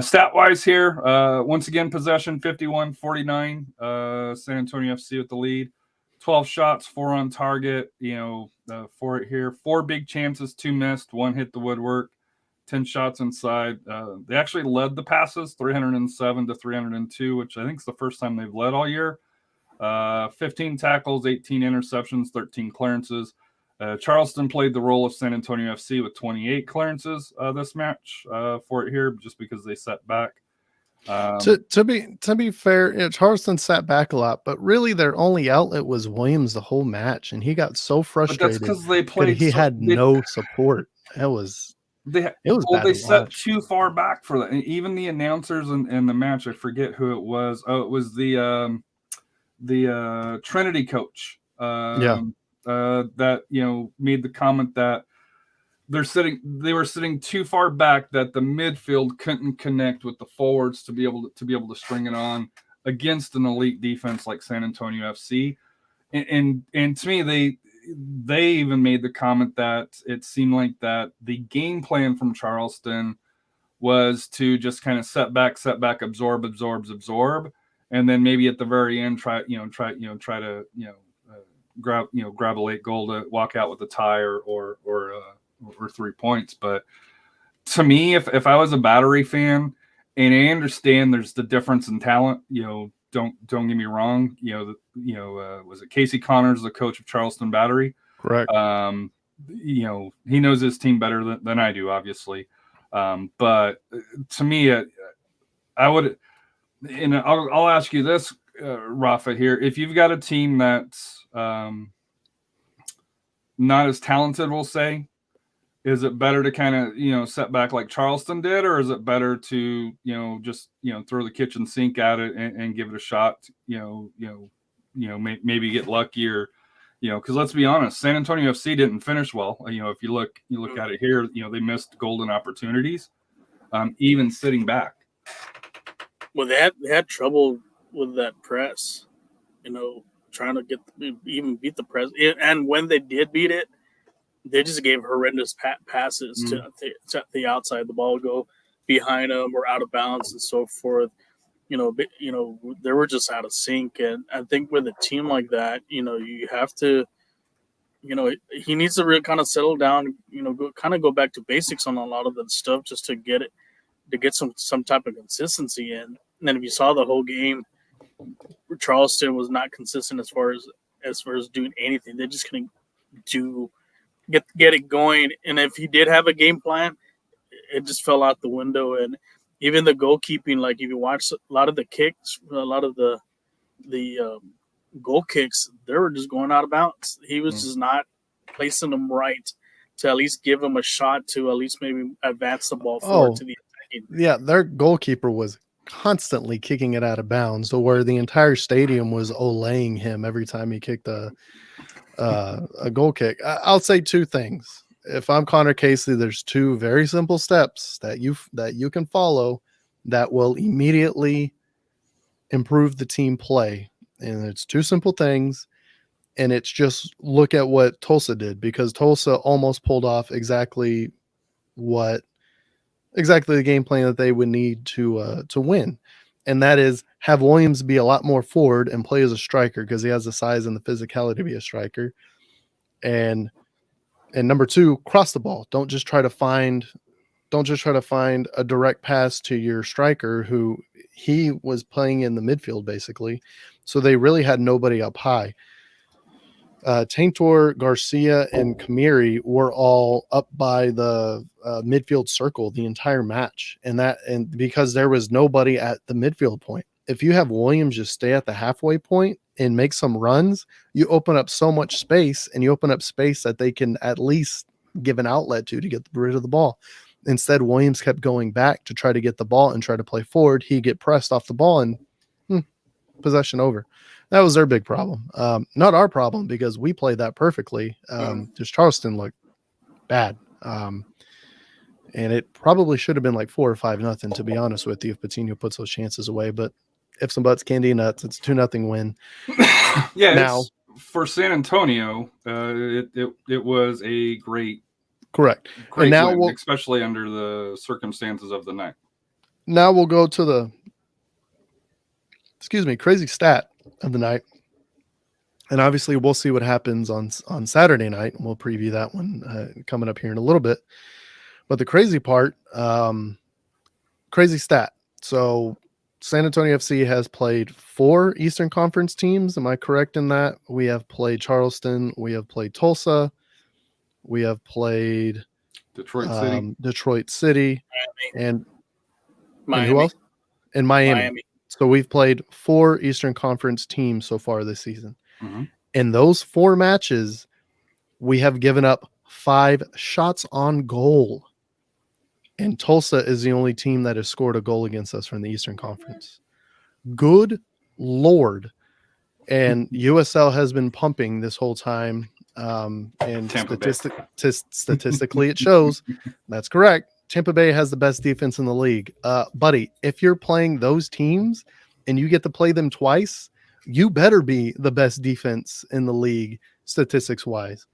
Speaker 2: Stat wise here, once again possession 51-49, San Antonio FC with the lead, 12 shots, 4 on target. For it here, 4 big chances, 2 missed, 1 hit the woodwork, 10 shots inside. They actually led the passes 307 to 302, which I think is the first time they've led all year. 15 tackles, 18 interceptions, 13 clearances. Charleston played the role of San Antonio FC with 28 clearances this match for it here, just because they set back.
Speaker 3: To be fair, Charleston sat back a lot, but really their only outlet was Williams the whole match, and he got so frustrated
Speaker 2: because they played.
Speaker 3: He had no support. It was bad
Speaker 2: they set too far back for that. And even the announcers in the match, I forget who it was. Oh, it was the the Trinity coach.
Speaker 3: Yeah.
Speaker 2: That made the comment that they were sitting too far back, that the midfield couldn't connect with the forwards to be able to string it on against an elite defense like San Antonio FC. And to me, they even made the comment that it seemed like that the game plan from Charleston was to just kind of set back, absorb, and then maybe at the very end try to grab a late goal to walk out with a tie or 3 points. But to me, if I was a Battery fan, and I understand there's the difference in talent, don't get me wrong, was it Casey Connors, the coach of Charleston Battery?
Speaker 3: Correct.
Speaker 2: He knows his team better than I do, obviously. But to me, I would, and I'll ask you this, Rafa, here. If you've got a team that's not as talented, we'll say, is it better to kind of, set back like Charleston did, or is it better to, just, throw the kitchen sink at it and give it a shot, maybe get lucky, or, because let's be honest, San Antonio FC didn't finish well. If you look at it here, they missed golden opportunities, even sitting back.
Speaker 4: Well, they had trouble with that press, trying to even beat the press. And when they did beat it, they just gave horrendous passes to the outside. The ball go behind them or out of bounds and so forth. They were just out of sync. And I think with a team like that, you have to, he needs to really kind of settle down, go back to basics on a lot of that stuff just to get some type of consistency in. And then if you saw the whole game, Charleston was not consistent as far as doing anything. They just couldn't get it going. And if he did have a game plan, it just fell out the window. And even the goalkeeping, like if you watch a lot of the kicks, a lot of the goal kicks, they were just going out of bounds. He was just not placing them right to at least give them a shot to at least maybe advance the ball forward to the attacking.
Speaker 3: Yeah, their goalkeeper was constantly kicking it out of bounds, to where the entire stadium was olaying him every time he kicked a goal kick. I'll say two things. If I'm Connor Casey, there's two very simple steps that you can follow that will immediately improve the team play. And it's two simple things. And it's just look at what Tulsa did, because Tulsa almost pulled off exactly the game plan that they would need to win. And that is have Williams be a lot more forward and play as a striker, because he has the size and the physicality to be a striker. And number two, cross the ball. Don't just try to find a direct pass to your striker, who he was playing in the midfield basically. So they really had nobody up high. Taintor, Garcia, and Kamiri were all up by the midfield circle the entire match, and because there was nobody at the midfield point. If you have Williams just stay at the halfway point and make some runs, you open up so much space, and you open up space that they can at least give an outlet to get rid of the ball. Instead, Williams kept going back to try to get the ball and try to play forward. He'd get pressed off the ball, and possession over. That was their big problem. Not our problem, because we played that perfectly. Just Charleston looked bad. And it probably should have been like 4 or 5-0, to be honest with you, if Patino puts those chances away. But if some butts, candy nuts, it's 2-0 win.
Speaker 2: Yeah.
Speaker 3: Now
Speaker 2: for San Antonio, it was a great
Speaker 3: and now
Speaker 2: win, especially under the circumstances of the night.
Speaker 3: Now we'll go to the crazy stat of the night. And obviously we'll see what happens on Saturday night, and we'll preview that one coming up here in a little bit. But the crazy part, crazy stat. So San Antonio FC has played 4 Eastern Conference teams. Am I correct in that? We have played Charleston. We have played Tulsa. We have played Detroit City, and
Speaker 4: Miami.
Speaker 3: And who else? And Miami. So we've played 4 Eastern Conference teams so far this season.
Speaker 2: Mm-hmm.
Speaker 3: In those 4 matches, we have given up 5 shots on goal. And Tulsa is the only team that has scored a goal against us from the Eastern Conference. Good Lord. And USL has been pumping this whole time. And statistically, it shows that's correct. Tampa Bay has the best defense in the league. Buddy, if you're playing those teams and you get to play them twice, you better be the best defense in the league, statistics wise.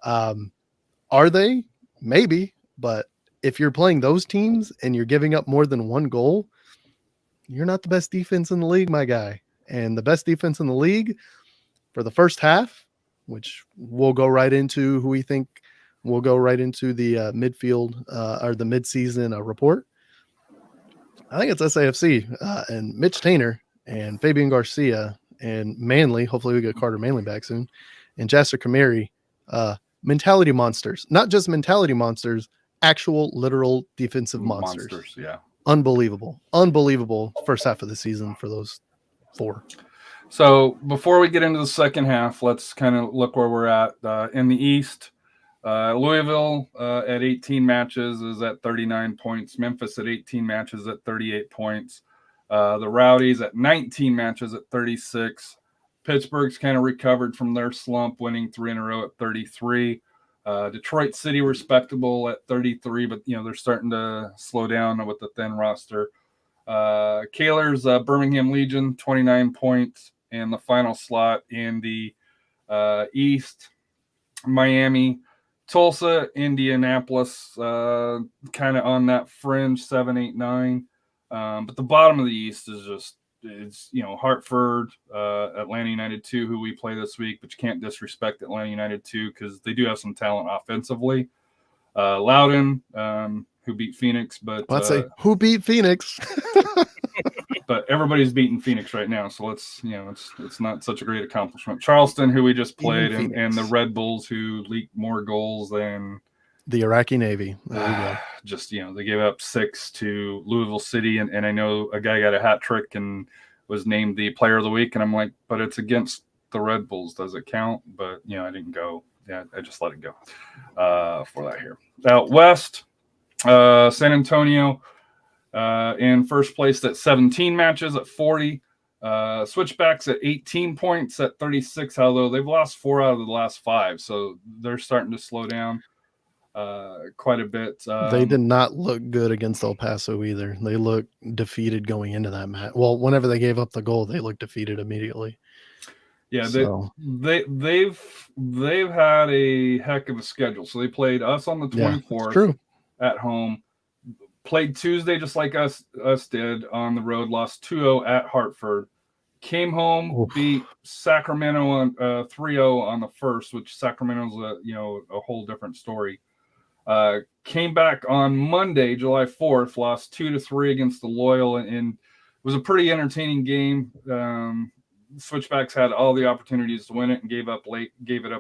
Speaker 3: Are they? Maybe. But if you're playing those teams and you're giving up more than one goal, you're not the best defense in the league, my guy. And the best defense in the league for the first half, which we'll go right into who we think we'll go right into the midfield or the midseason report. I think it's SAFC and Mitch Tainer and Fabian Garcia and Manley. Hopefully we get Carter Manley back soon. And Jasser Kamari, mentality monsters, not just mentality monsters, actual literal defensive monsters.
Speaker 2: Yeah.
Speaker 3: Unbelievable first half of the season for those four.
Speaker 2: So before we get into the second half, let's kind of look where we're at in the East. Louisville at 18 matches is at 39 points. Memphis at 18 matches at 38 points. The Rowdies at 19 matches at 36. Pittsburgh's kind of recovered from their slump, winning 3 in a row at 33. Detroit City respectable at 33, but they're starting to slow down with the thin roster. Kaler's Birmingham Legion, 29 points, and the final slot in the East, Miami, Tulsa, Indianapolis, kind of on that fringe, 7, 8, 9. But the bottom of the East is just, it's Hartford, Atlanta United 2, who we play this week, but you can't disrespect Atlanta United 2 because they do have some talent offensively. Loudoun, who beat Phoenix, but
Speaker 3: let's say who beat Phoenix.
Speaker 2: But everybody's beating Phoenix right now, so let's it's not such a great accomplishment. Charleston, who we just played, and the Red Bulls, who leaked more goals than
Speaker 3: the Iraqi Navy. There you go.
Speaker 2: Just they gave up 6 to Louisville City, and I know a guy got a hat trick and was named the Player of the Week, and I'm like, but it's against the Red Bulls, does it count? But I didn't go. Yeah, I just let it go for that here. Out west, San Antonio in first place at 17 matches at 40. Switchbacks at 18 points at 36, although they've lost 4 out of the last 5, so they're starting to slow down quite a bit.
Speaker 3: They did not look good against El Paso either. They looked defeated going into that match. Well, whenever they gave up the goal, they looked defeated immediately.
Speaker 2: Yeah, they've had a heck of a schedule. So they played us on the 24th at home, played Tuesday just like us did on the road, lost 2-0 at Hartford, came home, beat Sacramento on 3-0 on the first, which Sacramento's a whole different story. Came back on Monday, July 4th, lost 2-3 against the Loyal, and it was a pretty entertaining game. Switchbacks had all the opportunities to win it and gave it up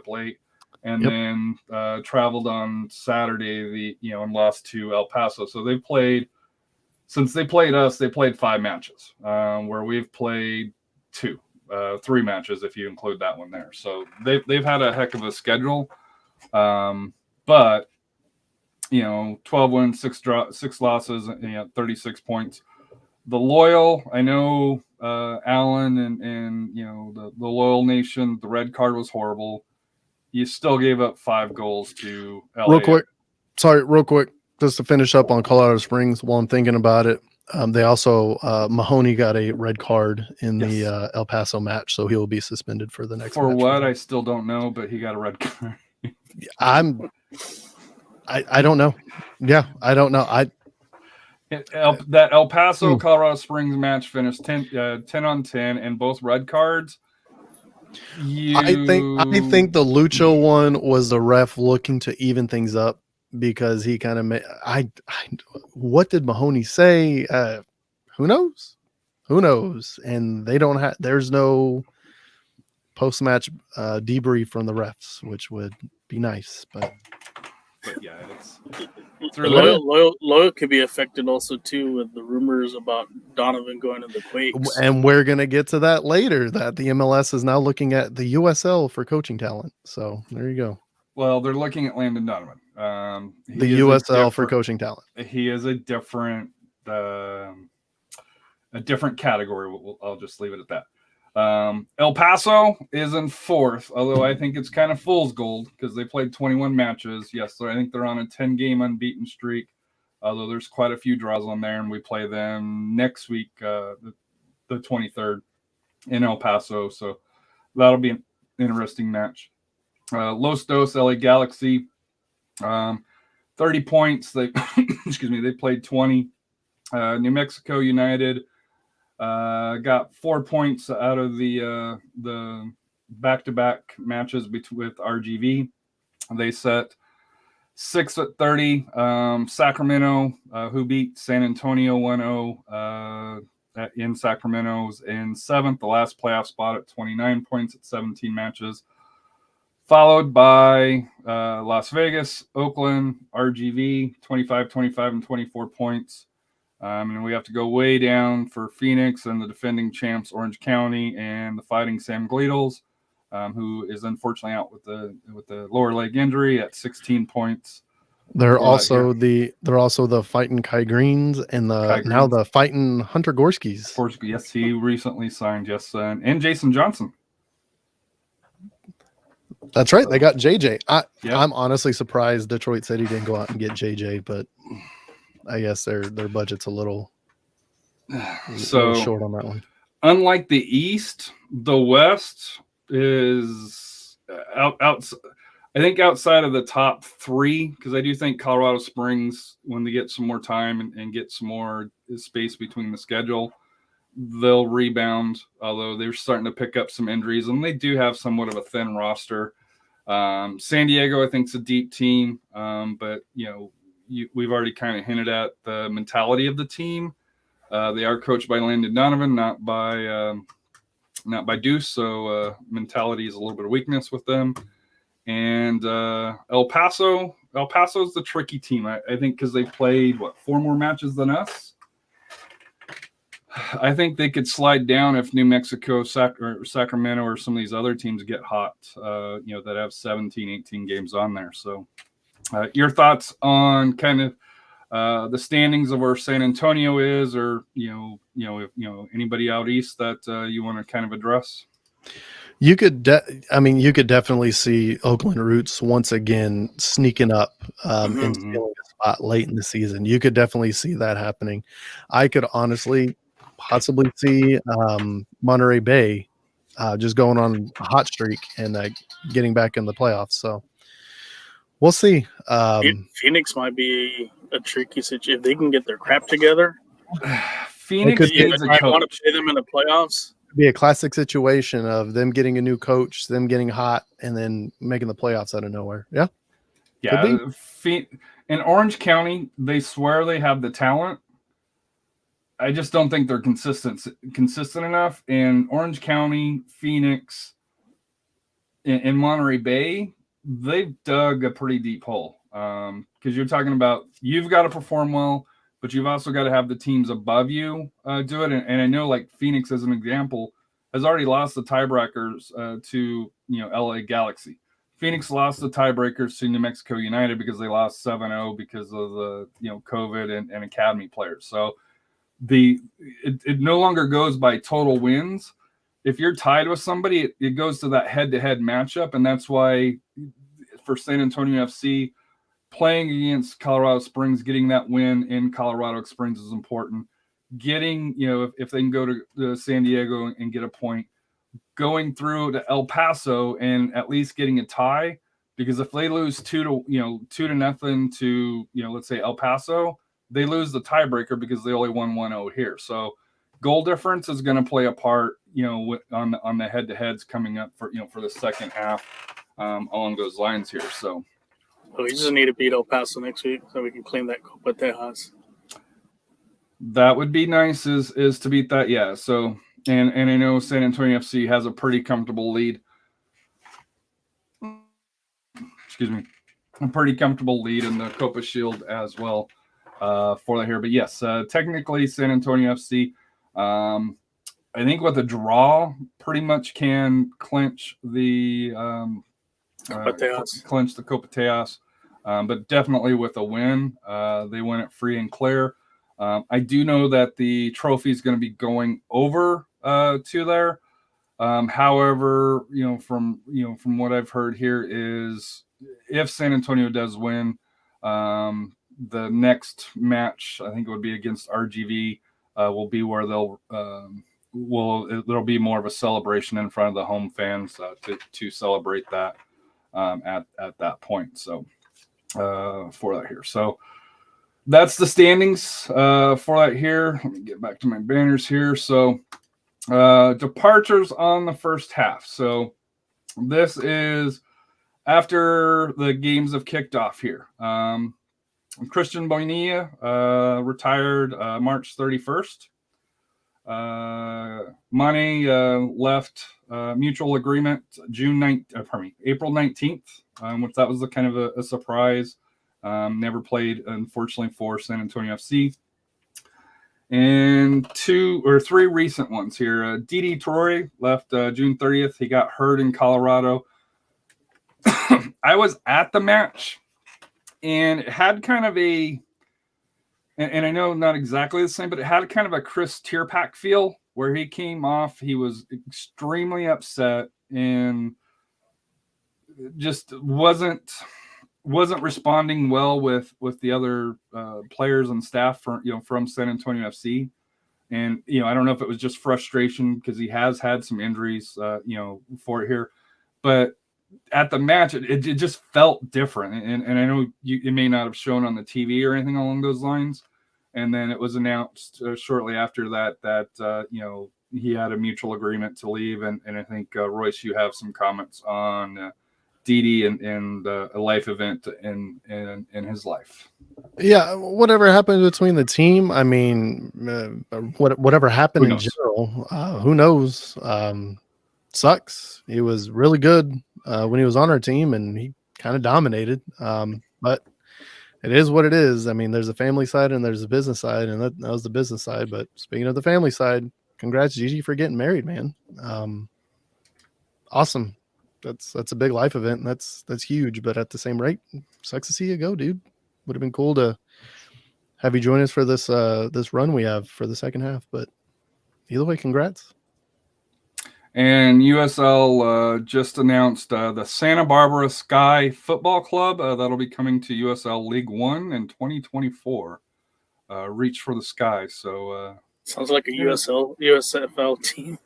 Speaker 2: late, and then traveled on Saturday and lost to El Paso. So since they played us, they played 5 matches, where we've played 3 matches if you include that one there. So they've had a heck of a schedule, but 12 wins, 6 losses, 36 points. The Loyal, I know Allen and the Loyal Nation, the red card was horrible. You still gave up 5 goals to LA.
Speaker 3: Real quick, just to finish up on Colorado Springs while I'm thinking about it. They also Mahoney got a red card in the El Paso match, so he'll be suspended for the next match.
Speaker 2: For what? I still don't know, but he got a red card.
Speaker 3: I don't know. Yeah, I don't know.
Speaker 2: That El Paso Colorado Springs match finished 10-10, and both red cards.
Speaker 3: I think the Lucho one was the ref looking to even things up because he kind of made. What did Mahoney say? Who knows? And they don't have. There's no post-match debrief from the refs, which would be nice, but
Speaker 2: yeah, it's
Speaker 4: Loyal could be affected also too with the rumors about Donovan going to the Quakes.
Speaker 3: And we're gonna get to that later. That the MLS is now looking at the USL for coaching talent. So there you go.
Speaker 2: Well, they're looking at Landon Donovan.
Speaker 3: The USL for coaching talent.
Speaker 2: He is a different category. I'll just leave it at that. El Paso is in 4th, although I think it's kind of fool's gold because they played 21 matches. Yes, so I think they're on a 10-game unbeaten streak, although there's quite a few draws on there, and we play them next week, the 23rd in El Paso. So that'll be an interesting match. Los Dos, LA Galaxy, 30 points. They they played 20. New Mexico United got 4 points out of the back-to-back matches with RGV. They set 6 at 30. Sacramento, who beat San Antonio 1-0 in Sacramento's in 7th, the last playoff spot at 29 points at 17 matches. Followed by Las Vegas, Oakland, RGV, 25, 25, and 24 points. And we have to go way down for Phoenix and the defending champs, Orange County, and the Fighting Sam Gleedles, who is unfortunately out with the lower leg injury at 16 points.
Speaker 3: They're also the Fighting Kai Greens and now the Fighting Hunter Gorskys.
Speaker 2: Yes, he recently signed. Yes, and Jason Johnson.
Speaker 3: That's right. They got JJ. I'm honestly surprised Detroit City didn't go out and get JJ, but I guess their budget's a little short on that one.
Speaker 2: Unlike the East, the West is out. I think outside of the top 3, because I do think Colorado Springs, when they get some more time and get some more space between the schedule, they'll rebound, although they're starting to pick up some injuries, and they do have somewhat of a thin roster. San Diego, I think, is a deep team, but we've already kind of hinted at the mentality of the team. They are coached by Landon Donovan, not by Deuce, so mentality is a little bit of weakness with them. And El Paso's the tricky team, I think, because they played 4 more matches than us. I think they could slide down if New Mexico, Sacramento, or some of these other teams get hot, that have 17, 18 games on there. So your thoughts on kind of the standings of where San Antonio is, or, if anybody out east that you want to kind of address?
Speaker 3: You could definitely see Oakland Roots once again sneaking up and stealing a spot late in the season. You could definitely see that happening. I could honestly possibly see Monterey Bay just going on a hot streak and getting back in the playoffs. So we'll see.
Speaker 4: Phoenix might be a tricky situation if they can get their crap together.
Speaker 2: Phoenix is
Speaker 4: I want to play them in the playoffs.
Speaker 3: Be a classic situation of them getting a new coach, them getting hot, and then making the playoffs out of nowhere. Yeah.
Speaker 2: In Orange County, they swear they have the talent. I just don't think they're consistent enough. In Orange County, Phoenix, in Monterey Bay, they've dug a pretty deep hole. Because you're talking about you've got to perform well, but you've also got to have the teams above you do it. And I know, like Phoenix, as an example, has already lost the tiebreakers to LA Galaxy. Phoenix lost the tiebreakers to New Mexico United because they lost 7-0 because of the COVID and academy players. So it no longer goes by total wins. If you're tied with somebody, it goes to that head-to-head matchup, and that's why for San Antonio FC, playing against Colorado Springs, getting that win in Colorado Springs is important. Getting, if they can go to San Diego and get a point, going through to El Paso and at least getting a tie, because if they lose 2-0 to let's say El Paso, they lose the tiebreaker because they only won 1-0 here. So goal difference is going to play a part, on the head-to-heads coming up for the second half along those lines here. So.
Speaker 4: We just need to beat El Paso next week so we can claim that Copa Tejas.
Speaker 2: That would be nice is to beat that. Yeah. So, and I know San Antonio FC has a pretty comfortable lead. Excuse me. A pretty comfortable lead in the Copa Shield as well for that here. But yes, technically San Antonio FC, I think with a draw pretty much can clinch the clinch the Copa Tejas, but definitely with a win, they win it free and clear. I do know that the trophy is going to be going over to there. However, from what I've heard here is if San Antonio does win, the next match, I think it would be against RGV, will be where there'll be more of a celebration in front of the home fans to celebrate that at that point. So for that here, so that's the standings for that here. Let me get back to my banners here. So departures on the first half. So this is after the games have kicked off here. Christian Bonilla retired March 31st. Mane left mutual agreement April 19th, which that was kind of a surprise. Never played, unfortunately, for San Antonio FC. And 2 or 3 recent ones here. Didi Torre left June 30th. He got hurt in Colorado. I was at the match, and it had kind of and I know not exactly the same, but it had kind of a Chris Tierpak feel where he came off. He was extremely upset and just wasn't responding well with the other players and staff from San Antonio FC. And, I don't know if it was just frustration because he has had some injuries, for it here, but at the match, it just felt different. And I know it may not have shown on the TV or anything along those lines. And then it was announced shortly after that he had a mutual agreement to leave. And I think, Royce, you have some comments on Didi and a life event in his life.
Speaker 3: Yeah, whatever happened between the team, I mean, whatever happened in general, who knows? Sucks. He was really good when he was on our team, and he kind of dominated. But it is what it is. I mean, there's a family side and there's a business side, and that was the business side. But speaking of the family side, congrats, Gigi, for getting married, man. Awesome. That's a big life event, and that's huge. But at the same rate, sucks to see you go, dude. Would have been cool to have you join us for this run we have for the second half. But either way, congrats.
Speaker 2: And USL just announced the Santa Barbara Sky Football Club that'll be coming to USL League One in 2024. Reach for the sky. So
Speaker 4: sounds like a USFL team.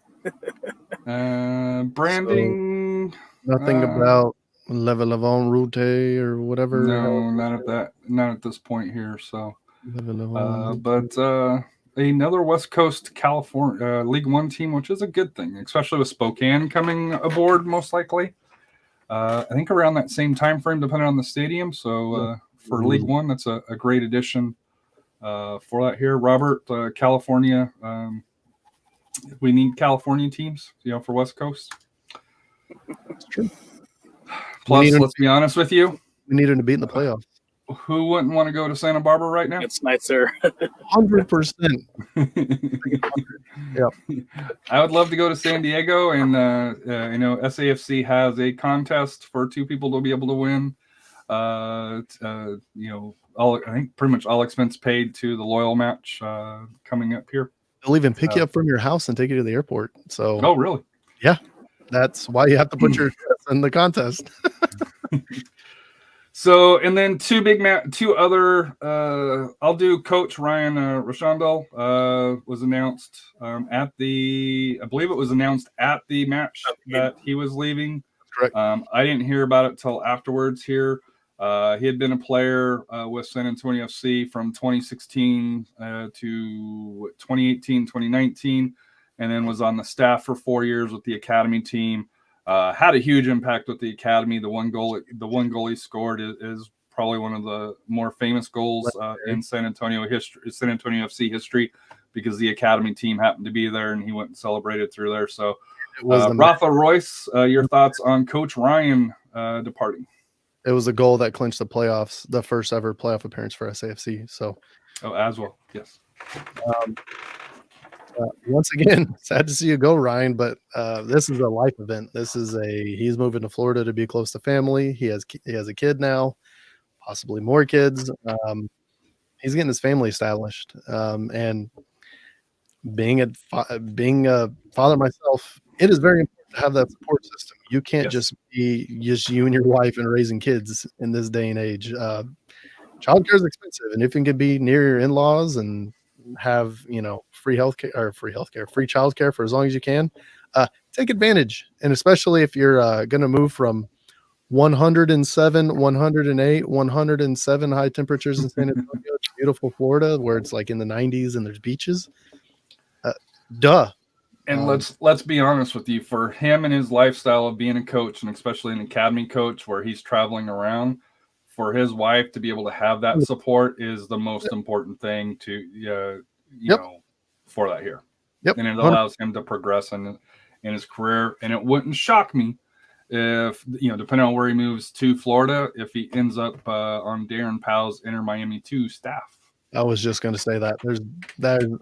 Speaker 2: Branding.
Speaker 3: So, nothing about level of en route or whatever.
Speaker 2: No, not at this point here. So, but another West Coast California League One team, which is a good thing, especially with Spokane coming aboard most likely. I think around that same time frame, depending on the stadium. So for League One, that's a great addition for that here. Robert, California. We need California teams, for West Coast.
Speaker 3: That's true.
Speaker 2: Plus, let's be honest with you,
Speaker 3: we need them to beat in the playoffs.
Speaker 2: Who wouldn't want to go to Santa Barbara right now?
Speaker 4: It's nice there.
Speaker 3: 100%. Yep.
Speaker 2: I would love to go to San Diego, and SAFC has a contest for 2 people to be able to win. I think pretty much all expense paid to the Loyal match coming up here.
Speaker 3: They'll even pick you up from your house and take you to the airport. So,
Speaker 2: oh, really?
Speaker 3: Yeah, that's why you have to put your in the contest.
Speaker 2: So, and then 2 other. I'll do Coach Ryan Rochandel was announced I believe it was announced at the match that he was leaving.
Speaker 3: Correct.
Speaker 2: I didn't hear about it till afterwards here. He had been a player with San Antonio FC from 2016 to 2018, 2019, and then was on the staff for 4 years with the academy team. Had a huge impact with the academy. The one goal he scored is probably one of the more famous goals in San Antonio FC history, because the academy team happened to be there and he went and celebrated through there. So, Rafa Royce, your thoughts on Coach Ryan departing?
Speaker 3: It was a goal that clinched the playoffs, the first ever playoff appearance for SAFC. So,
Speaker 2: as well, yes.
Speaker 3: Once again, sad to see you go, Ryan, but this is a life event. He's moving to Florida to be close to family. He has a kid now, possibly more kids. He's getting his family established. And being a father myself, it is very important to have that support system. You can't
Speaker 2: Yes.
Speaker 3: just be just you and your wife and raising kids in this day and age. Childcare is expensive, and if you can be near your in-laws and have free childcare for as long as you can, take advantage. And especially if you're going to move from 107, 108, 107 high temperatures in San Antonio to beautiful Florida, where it's like in the 90s and there's beaches. Duh.
Speaker 2: And let's be honest with you, for him and his lifestyle of being a coach, and especially an academy coach where he's traveling around, for his wife to be able to have that support is the most important thing to for that here.
Speaker 3: Yep.
Speaker 2: And it allows him to progress in his career. And it wouldn't shock me if, depending on where he moves to Florida, if he ends up on Darren Powell's Inter Miami 2 staff.
Speaker 3: I was just going to say that there's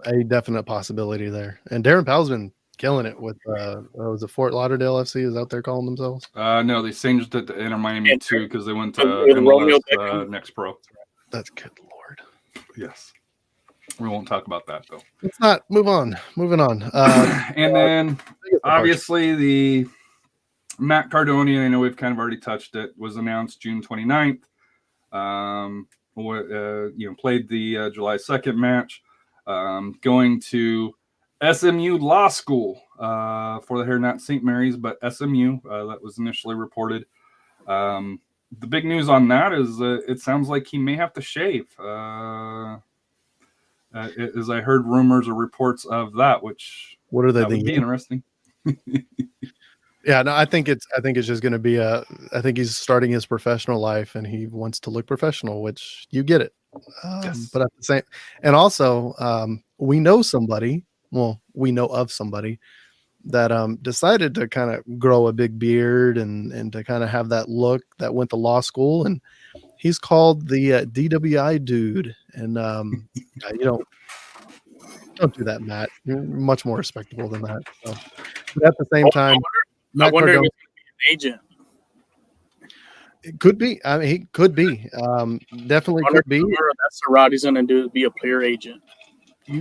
Speaker 3: a definite possibility there. And Darren Powell's been killing it with was it Fort Lauderdale FC? Is that what they're calling themselves?
Speaker 2: No, they changed it to Inter Miami 2 because they went to MLS Next Pro.
Speaker 3: That's good Lord.
Speaker 2: Yes. We won't talk about that though.
Speaker 3: Let's not move on. Moving on.
Speaker 2: And then obviously the Matt Cardone, I know we've kind of already touched it, was announced June 29th. Played the July 2nd match, going to SMU Law School for the hair, not St. Mary's, but SMU. That was initially reported. The big news on that is it sounds like he may have to shave. As I heard rumors or reports of that, which
Speaker 3: what are they
Speaker 2: would be interesting.
Speaker 3: Yeah, no, I think it's just going to be I think he's starting his professional life and he wants to look professional, which you get it.
Speaker 2: Yes.
Speaker 3: But at the same, and also we know of somebody that decided to kind of grow a big beard and to kind of have that look, that went to law school, and he's called the DWI dude. And don't do that, Matt. You're much more respectable than that. So. But at the same time,
Speaker 4: I wonder if he's going to be an agent.
Speaker 3: It could be. I mean, he could be. Definitely could be.
Speaker 4: That's the route he's going to do, be a player agent.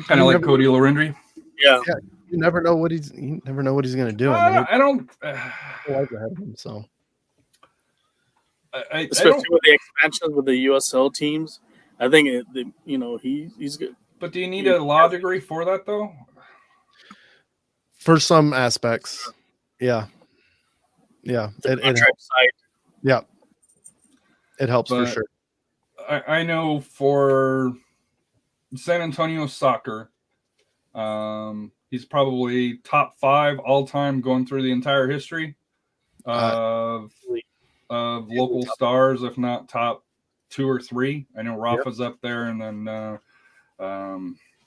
Speaker 2: Kind of like Cody Lorindry.
Speaker 4: Yeah.
Speaker 3: You never know what he's going to do.
Speaker 2: I don't.
Speaker 3: Life ahead of him, so.
Speaker 4: Especially with the expansions with the USL teams, I think he's good.
Speaker 2: But do you need a law degree for that though?
Speaker 3: For some aspects, yeah. It yeah, it helps for sure.
Speaker 2: I know for San Antonio soccer, he's probably top 5 all time going through the entire history of local stars, if not top 2 or 3. I know Rafa's up there, and then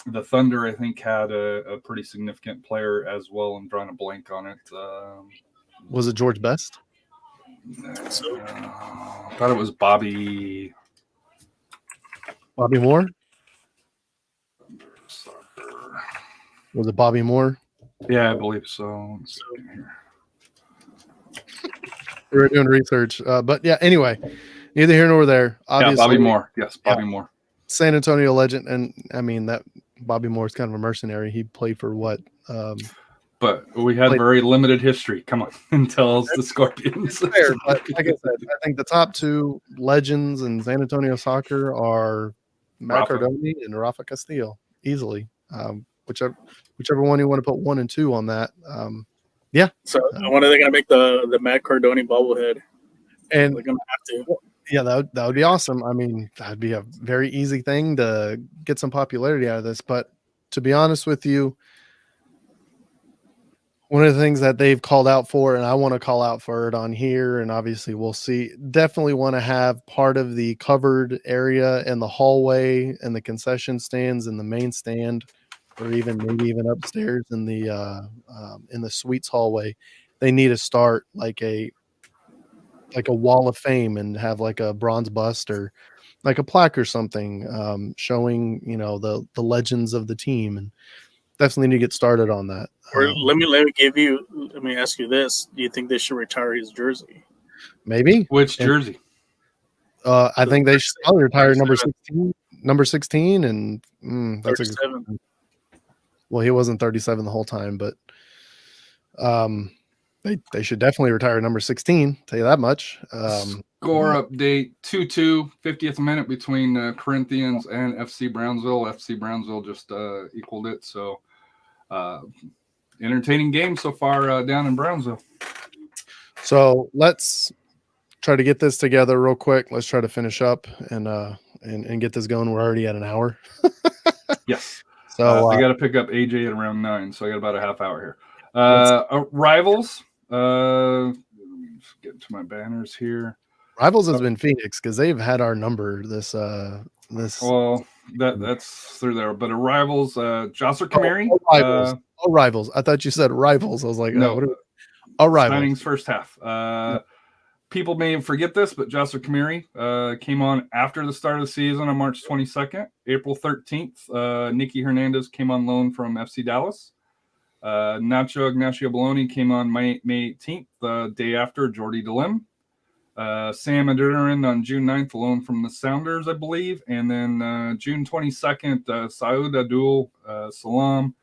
Speaker 2: the Thunder, I think, had a pretty significant player as well. I'm drawing a blank on it.
Speaker 3: Was it George Best?
Speaker 2: I thought it was Bobby
Speaker 3: Moore. Was it Bobby Moore?
Speaker 2: Yeah, I believe so.
Speaker 3: We were doing research, but yeah. Anyway, neither here nor there. Obviously,
Speaker 2: Bobby Moore. Yes, Bobby Moore.
Speaker 3: San Antonio legend, and I mean that Bobby Moore is kind of a mercenary. He played for what?
Speaker 2: But we had very limited history. Come on, and tell us the Scorpions.
Speaker 3: Fair, but like I said, I think the top 2 legends in San Antonio soccer are Matt Cardone and Rafa Castillo, easily. Whichever one you want to put 1 and 2 on that. Yeah.
Speaker 4: So when are they going to make the Matt Cardone bobblehead?
Speaker 3: And
Speaker 4: they're going to have to.
Speaker 3: Yeah, that would be awesome. I mean, that'd be a very easy thing to get some popularity out of this. But to be honest with you, one of the things that they've called out for, and I want to call out for it on here, and obviously we'll see, definitely want to have part of the covered area and the hallway and the concession stands and the main stand, or maybe even upstairs in the suites hallway. They need to start like a wall of fame and have like a bronze bust or like a plaque or something showing the legends of the team, and definitely need to get started on that.
Speaker 4: Or let me ask you this: do you think they should retire his jersey?
Speaker 3: Maybe.
Speaker 2: Which jersey?
Speaker 3: I think they should probably retire number 16, and that's
Speaker 4: 37.
Speaker 3: Well, he wasn't 37 the whole time, but they should definitely retire number 16. Tell you that much.
Speaker 2: Score update 2-2, 50th minute between Corinthians and FC Brownsville. FC Brownsville just equaled it. So entertaining game so far down in Brownsville.
Speaker 3: So let's try to get this together real quick. Let's try to finish up and get this going. We're already at an hour.
Speaker 2: Yes.
Speaker 3: So
Speaker 2: I got to pick up AJ at around 9, so I got about a half hour here. Rivals. Get to my banners here.
Speaker 3: Rivals has been Phoenix because they've had our number this.
Speaker 2: Well, that's through there, but a Rivals. Josser Kamiri.
Speaker 3: Rivals. Rivals. I thought you said Rivals. I was like,
Speaker 2: no.
Speaker 3: Rivals.
Speaker 2: Signings first half. People may forget this, but Josser Kamiri came on after the start of the season on March 22nd. April 13th, Nicky Hernandez came on loan from FC Dallas. Nacho Ignacio Bologna came on May 18th, the day after Jordi Delim. Sam Adurian on June 9th, loan from the Sounders, I believe. And then June 22nd, Saud Abdul Salam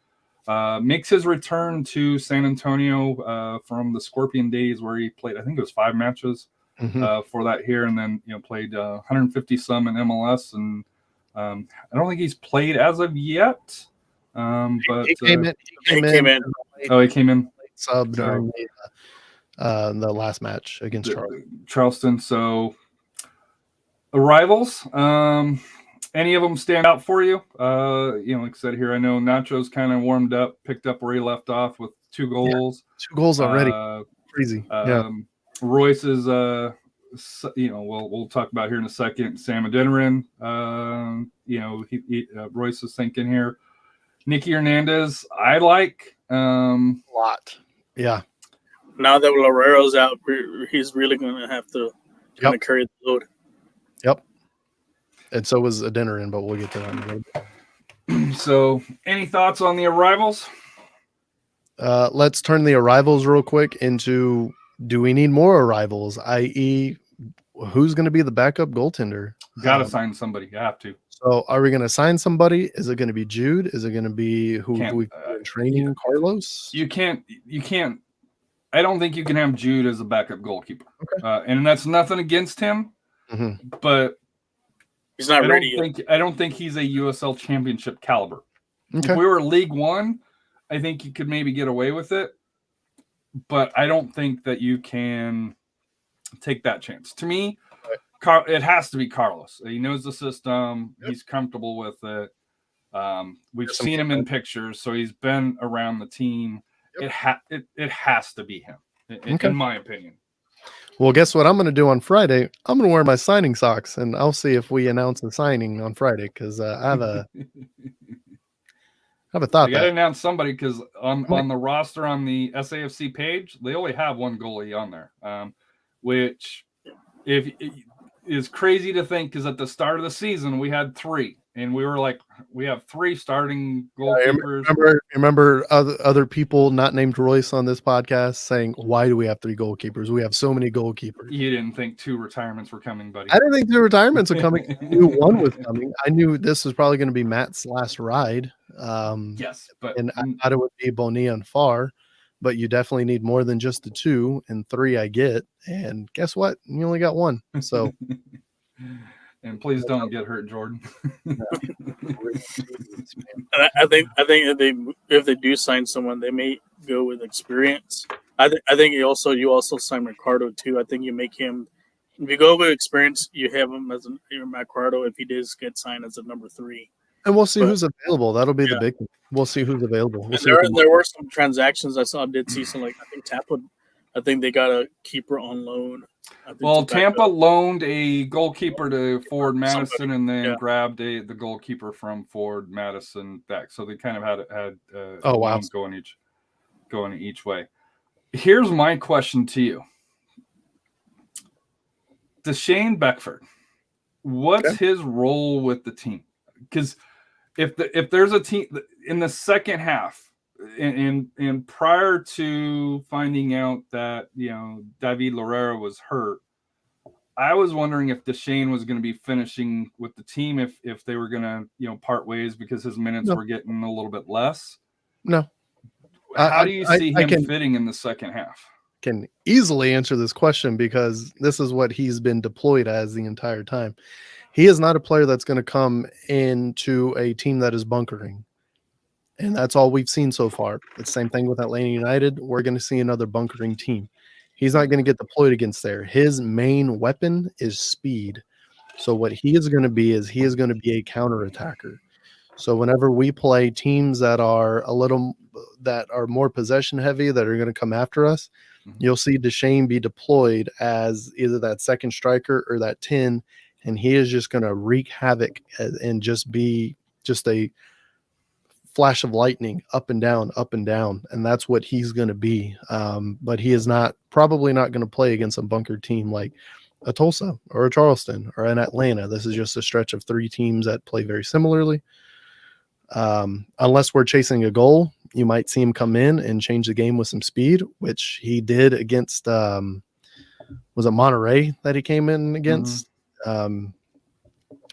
Speaker 2: makes his return to San Antonio from the Scorpion days where he played, I think it was 5 matches for that here. And then, played 150 some in MLS. And I don't think he's played as of yet. But
Speaker 3: he came in.
Speaker 2: Oh, he came in.
Speaker 3: Sub during the last match against
Speaker 2: Charleston. So Rivals, any of them stand out for you? Like I said here, I know Nacho's kind of warmed up, picked up where he left off with 2 goals.
Speaker 3: Yeah, 2 goals already. Crazy.
Speaker 2: Royce is, we'll talk about here in a second. Sam Adeniran, Royce is thinking here. Nicky Hernandez, I like.
Speaker 3: A lot. Yeah.
Speaker 4: Now that Lorero's out, he's really going to have to kind of carry the load.
Speaker 3: Yep. And so was Adeniran, but we'll get to that in a little bit.
Speaker 2: So, any thoughts on the arrivals?
Speaker 3: Let's turn the arrivals real quick into, do we need more arrivals, i.e., who's going to be the backup goaltender?
Speaker 2: Got to sign somebody. You have to.
Speaker 3: So are we going to sign somebody? Is it going to be Jude? Is it going to be who we training Carlos?
Speaker 2: You can't. I don't think you can have Jude as a backup goalkeeper. Okay. And that's nothing against him, but
Speaker 4: he's not ready yet.
Speaker 2: I don't think he's a USL Championship caliber.
Speaker 3: Okay.
Speaker 2: If we were League One, I think you could maybe get away with it, but I don't think that you can take that chance. To me, it has to be Carlos. He knows the system. Yep. He's comfortable with it. We've seen him in pictures, so he's been around the team. Yep. It has to be him, in my opinion.
Speaker 3: Well, guess what I'm going to do on Friday? I'm going to wear my signing socks, and I'll see if we announce the signing on Friday because I have a thought.
Speaker 2: I got to announce somebody because on the roster on the SAFC page, they only have 1 goalie on there, which is crazy to think because at the start of the season we had 3, and we were like, we have 3 starting goalkeepers.
Speaker 3: Remember other people not named Royce on this podcast saying, "Why do we have 3 goalkeepers? We have so many goalkeepers."
Speaker 2: You didn't think 2 retirements were coming, buddy.
Speaker 3: I didn't think 2 retirements were coming. I knew 1 was coming. I knew this was probably going to be Matt's last ride.
Speaker 2: Yes, but
Speaker 3: and I thought it would be Bonilla and Farr. But you definitely need more than just the 2, and 3 I get. And guess what? You only got 1. So,
Speaker 2: and please don't get hurt, Jordan.
Speaker 4: I think if they do sign someone, they may go with experience. I think you also sign Ricardo too. I think you make him. If you go with experience, you have him as Ricardo if he does get signed as a number 3.
Speaker 3: And we'll see who's available. That'll be the big thing. We'll see who's available.
Speaker 4: There were some transactions I did see some, like I think Tampa. I think they got a keeper on loan.
Speaker 2: Well, Tampa loaned a goalkeeper to Ford Madison and then grabbed the goalkeeper from Ford Madison back. So they kind of had going each way. Here's my question to you. Deshane Beckford, what's his role with the team? Because if there's a team in the second half, and prior to finding out that David Lorera was hurt, I was wondering if Deshane was going to be finishing with the team if they were going to part ways because his minutes were getting a little bit less.
Speaker 3: No.
Speaker 2: How do you see
Speaker 3: I
Speaker 2: him fitting in the second half?
Speaker 3: Can easily answer this question because this is what he's been deployed as the entire time. He is not a player that's going to come into a team that is bunkering. And that's all we've seen so far. The same thing with Atlanta United. We're going to see another bunkering team. He's not going to get deployed against there. His main weapon is speed. So what he is going to be is he is going to be a counterattacker. So whenever we play teams that are more possession heavy, that are going to come after us, you'll see Deshane be deployed as either that second striker or that 10, and he is just going to wreak havoc and just be just a flash of lightning up and down, and that's what he's going to be. But he is probably not going to play against a bunkered team like a Tulsa or a Charleston or an Atlanta. This is just a stretch of 3 teams that play very similarly. Unless we're chasing a goal, you might see him come in and change the game with some speed, which he did against was it Monterey that he came in against?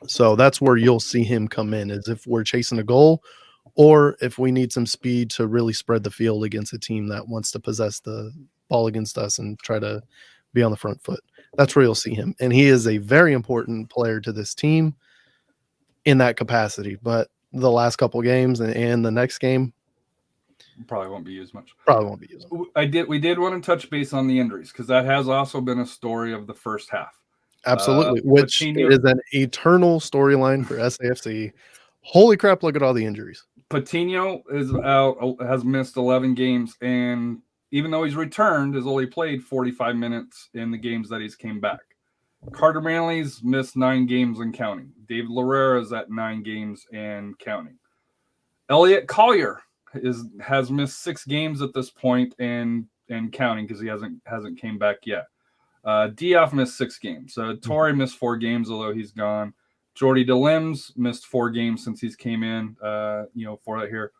Speaker 3: So that's where you'll see him come in, is if we're chasing a goal or if we need some speed to really spread the field against a team that wants to possess the ball against us and try to be on the front foot. That's where you'll see him. And he is a very important player to this team in that capacity. But the last couple games and the next game
Speaker 2: probably won't be used much. We did want to touch base on the injuries because that has also been a story of the first half.
Speaker 3: Absolutely, which is an eternal storyline for SAFC. Holy crap, look at all the injuries.
Speaker 2: Patino is out, has missed 11 games, and even though he's returned, has only played 45 minutes in the games that he's came back. Carter Manley's missed 9 games and counting. David Larrera's at 9 games and counting. Elliot Collier has missed 6 games at this point and counting because he hasn't came back yet. Diaf missed 6 games. Torrey missed 4 games, although he's gone. Jordy DeLims missed 4 games since he's came in, for that here.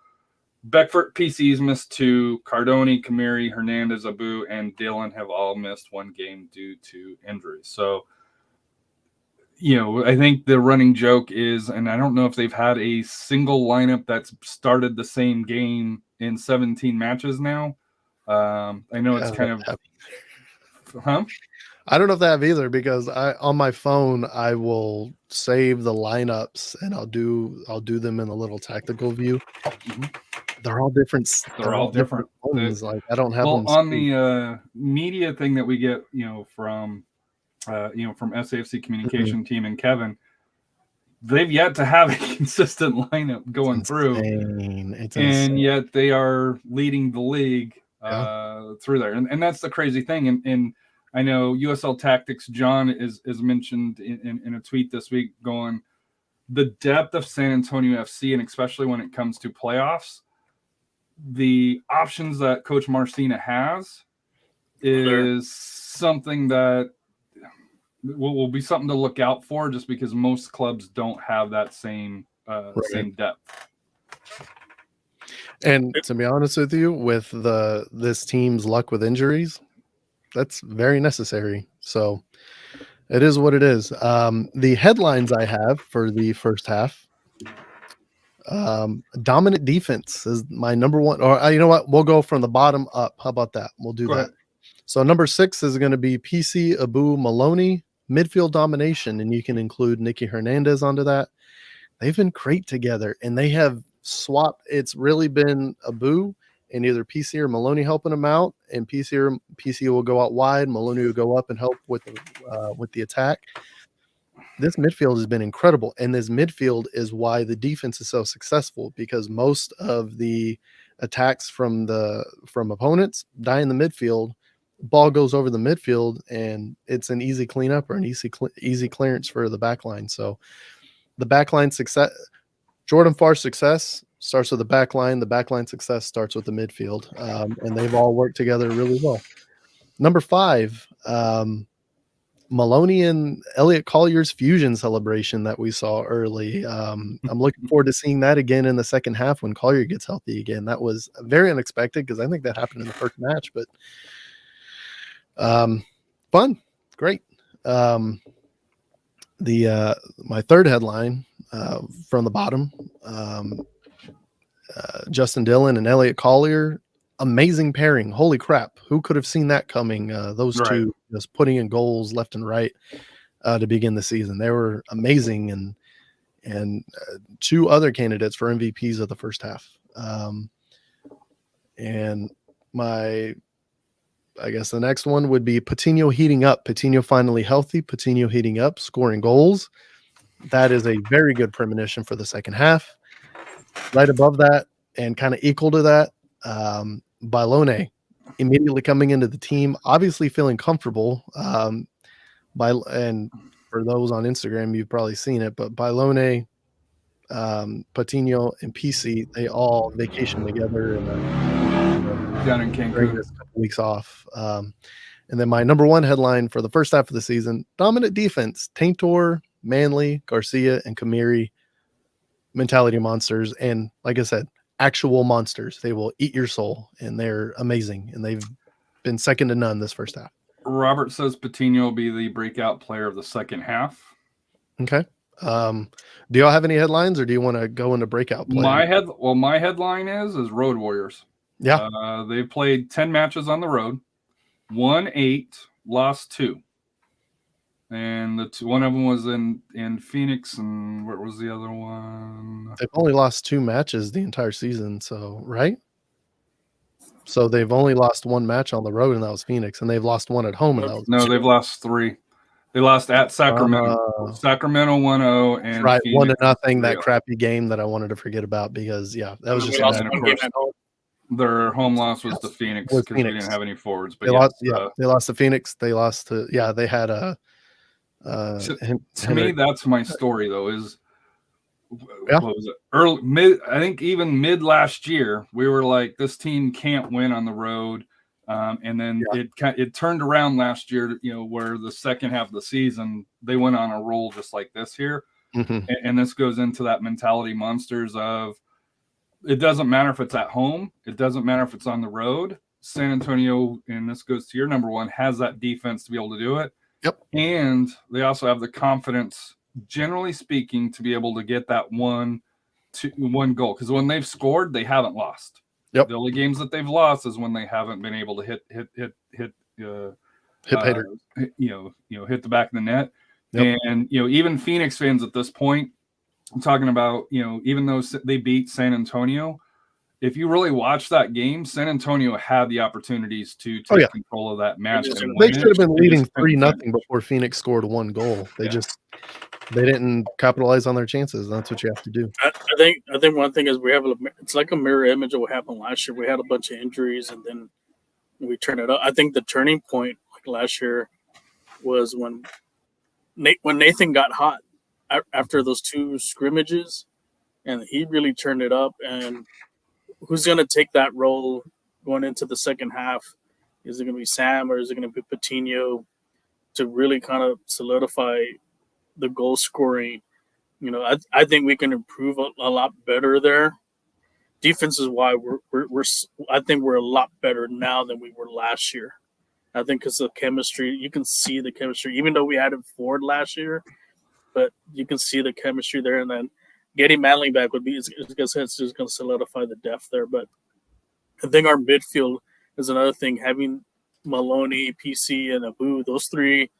Speaker 2: Beckford PC's missed 2. Cardoni, Kamiri, Hernandez, Abu, and Dylan have all missed 1 game due to injuries. So, I think the running joke is, and I don't know if they've had a single lineup that's started the same game in 17 matches now. I know it's kind of... Huh?
Speaker 3: I don't know if they have either, because on my phone I will save the lineups and I'll do them in a little tactical view. Mm-hmm. They're all different.
Speaker 2: They're all different.
Speaker 3: Like I don't have them
Speaker 2: on the media thing that we get, from SAFC communication team and Kevin. They've yet to have a consistent lineup going through, and yet they are leading the league through there, and that's the crazy thing. And I know USL Tactics John is mentioned in a tweet this week, going the depth of San Antonio FC, and especially when it comes to playoffs, the options that Coach Marcina has is something that will be something to look out for, just because most clubs don't have that same depth.
Speaker 3: And to be honest with you, with this team's luck with injuries, that's very necessary. So it is what it is. The headlines I have for the first half: dominant defense is my number one. Or you know what? We'll go from the bottom up. How about that? We'll do that. So number 6 is going to be PC, Abu, Maloney. Midfield domination, and you can include Nicky Hernandez onto that. They've been great together, and they have swapped. It's really been Abu and either PC or Maloney helping them out, and PC will go out wide, Maloney will go up and help with the attack. This midfield has been incredible, and this midfield is why the defense is so successful, because most of the attacks from opponents die in the midfield. Ball goes over the midfield, and it's an easy cleanup or an easy clearance for the back line. So the back line success, Jordan Farr's success starts with the back line. The back line success starts with the midfield, and they've all worked together really well. Number 5, Maloney and Elliot Collier's fusion celebration that we saw early. I'm looking forward to seeing that again in the second half when Collier gets healthy again. That was very unexpected, because I think that happened in the first match, but fun, great. My third headline from the bottom, Justin Dillon and Elliot Collier, amazing pairing. Holy crap. Who could have seen that coming? Those
Speaker 2: Right.
Speaker 3: two just putting in goals left and right to begin the season. They were amazing. And two other candidates for MVPs of the first half. And I guess the next one would be Patino heating up. Patino finally healthy. Patino heating up, scoring goals. That is a very good premonition for the second half. Right above that and kind of equal to that, Bailone immediately coming into the team, obviously feeling comfortable. And for those on Instagram, you've probably seen it, but Bailone, Patino, and PC, they all vacation together and
Speaker 2: Down in
Speaker 3: during
Speaker 2: Cancun.
Speaker 3: this couple weeks off. And then my number one headline for the first half of the season, dominant defense, Taintor, Manley, Garcia, and Kamiri, mentality monsters. And like I said, actual monsters. They will eat your soul, and they're amazing. And they've been second to none this first half.
Speaker 2: Robert says Patino will be the breakout player of the second half.
Speaker 3: Okay. Do y'all have any headlines, or do you want to go into breakout play?
Speaker 2: My headline is Road Warriors.
Speaker 3: Yeah.
Speaker 2: They played 10 matches on the road, won 8, lost 2. And one of them was in Phoenix, and where was the other one?
Speaker 3: They've only lost 2 matches the entire season, so right? So they've only lost 1 match on the road, and that was Phoenix, and they've lost 1 at home, and that was
Speaker 2: they've lost 3. They lost at Sacramento. Sacramento 1-0 and
Speaker 3: right,
Speaker 2: Phoenix
Speaker 3: 1-0. That
Speaker 2: 3-0.
Speaker 3: crappy game that I wanted to forget about because that was just
Speaker 2: lost one game at home. Their home loss was to Phoenix because we didn't have any forwards. But
Speaker 3: they lost to Phoenix. They lost to they had a.
Speaker 2: To me, that's my story though. Is what was it? I think even mid last year, we were like, this team can't win on the road. And then it turned around last year, where the second half of the season, they went on a roll just like this here.
Speaker 3: Mm-hmm.
Speaker 2: And this goes into that mentality monsters of, it doesn't matter if it's at home. It doesn't matter if it's on the road. San Antonio, and this goes to your number one, has that defense to be able to do it.
Speaker 3: Yep.
Speaker 2: And they also have the confidence, generally speaking, to be able to get that one goal. Because when they've scored, they haven't lost.
Speaker 3: Yep.
Speaker 2: The only games that they've lost is when they haven't been able to hit the back of the net.
Speaker 3: Yep.
Speaker 2: And even Phoenix fans at this point, I'm talking about, even though they beat San Antonio, if you really watch that game, San Antonio had the opportunities to take control of that match.
Speaker 3: They should have been leading 3-0 before Phoenix scored 1 goal. They didn't capitalize on their chances. That's what you have to do.
Speaker 4: I think one thing is it's like a mirror image of what happened last year. We had a bunch of injuries and then we turned it up. I think the turning point like last year was when Nathan got hot after those 2 scrimmages, and he really turned it up. And who's going to take that role going into the second half? Is it going to be Sam or is it going to be Patino to really kind of solidify the goal scoring? I think we can improve a lot better there. Defense is why I think we're a lot better now than we were last year. I think because of chemistry, you can see the chemistry, even though we added Ford last year, but you can see the chemistry there. And then getting Manley back would be, it's just going to solidify the depth there. But I think our midfield is another thing. Having Maloney, PC, and Abu, those 3,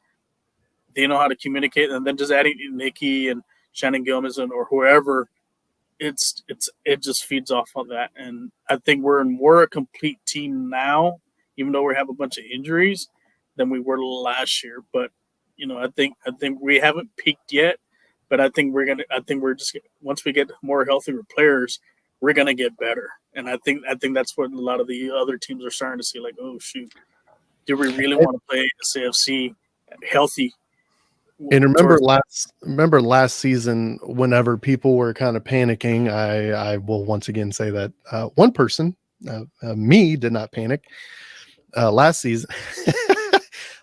Speaker 4: they know how to communicate. And then just adding Nikki and Shannon Gomez or whoever, it just feeds off of that. And I think we're a complete team now, even though we have a bunch of injuries, than we were last year. But I think we haven't peaked yet. But I think once we get more healthier players, we're gonna get better. And I think that's what a lot of the other teams are starting to see. Like, oh shoot, do we really want to play the SAFC healthy?
Speaker 3: And remember last season, whenever people were kind of panicking, I will once again say that one person, me, did not panic last season.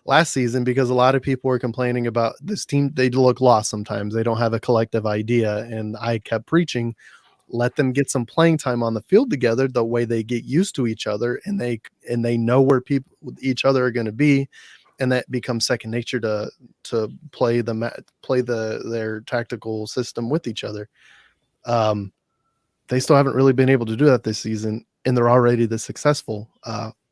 Speaker 3: Last season, because a lot of people were complaining about this team. They look lost sometimes. They don't have a collective idea. And I kept preaching, let them get some playing time on the field together, the way they get used to each other and they know where each other are going to be. And that becomes second nature to play their tactical system with each other. they still haven't really been able to do that this season, and they're already this successful.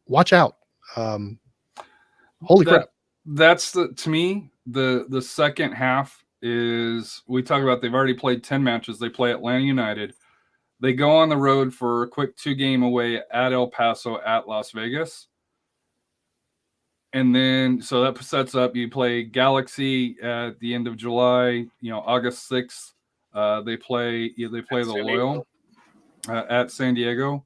Speaker 3: Watch out. Holy crap.
Speaker 2: That's to me, the second half is, we talk about they've already played 10 matches. They play Atlanta United. They go on the road for a quick 2-game away at El Paso, at Las Vegas. And then, so that sets up, you play Galaxy at the end of July, August 6th. They play the Loyal at San Diego.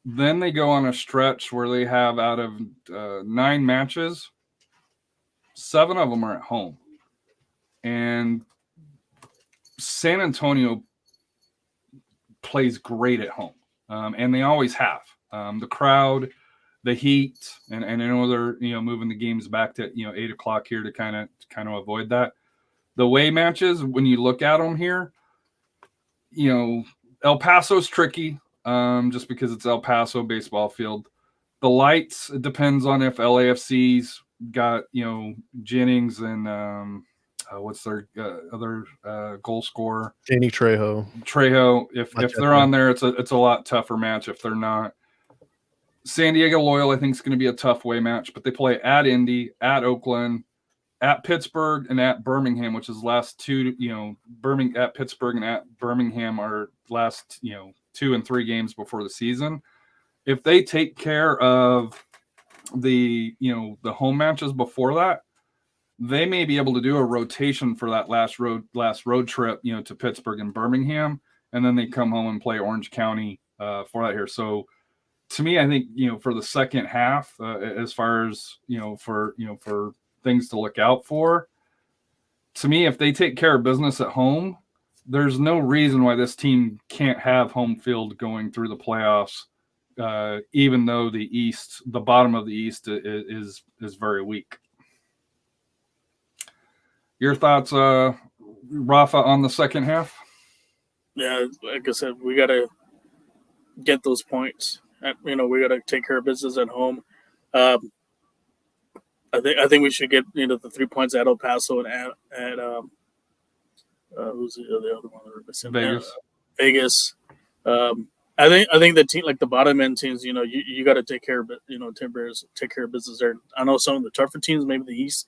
Speaker 2: Then they go on a stretch where they have, out of 9 matches, 7 of them are at home. And San Antonio plays great at home, and they always have. The crowd, the heat, and I know they're moving the games back to 8 o'clock here to kind of avoid that. The away matches, when you look at them here, El Paso's tricky, just because it's El Paso baseball field. The lights, it depends on if LAFC's got Jennings and what's their other goal scorer?
Speaker 3: Danny Trejo.
Speaker 2: If they're on there, it's a lot tougher match. If they're not, San Diego Loyal, I think, is going to be a tough way match. But they play at Indy, at Oakland, at Pittsburgh, and at Birmingham, which is last two. At Pittsburgh and at Birmingham are last 2 and 3 games before the season. If they take care of the home matches before that, they may be able to do a rotation for that last road trip, to Pittsburgh and Birmingham, and then they come home and play Orange County for that here. So, to me, I think for the second half, as far as for things to look out for, to me, if they take care of business at home, there's no reason why this team can't have home field going through the playoffs, even though the bottom of the East is very weak. Your thoughts, Rafa, on the second half?
Speaker 4: Yeah, like I said, we got to get those points. We got to take care of business at home. I think we should get the 3 points at El Paso and at who's the other one?
Speaker 2: Vegas.
Speaker 4: Vegas. I think the team, like the bottom end teams, you got to take care of it. Take care of business there. I know some of the tougher teams, maybe the East,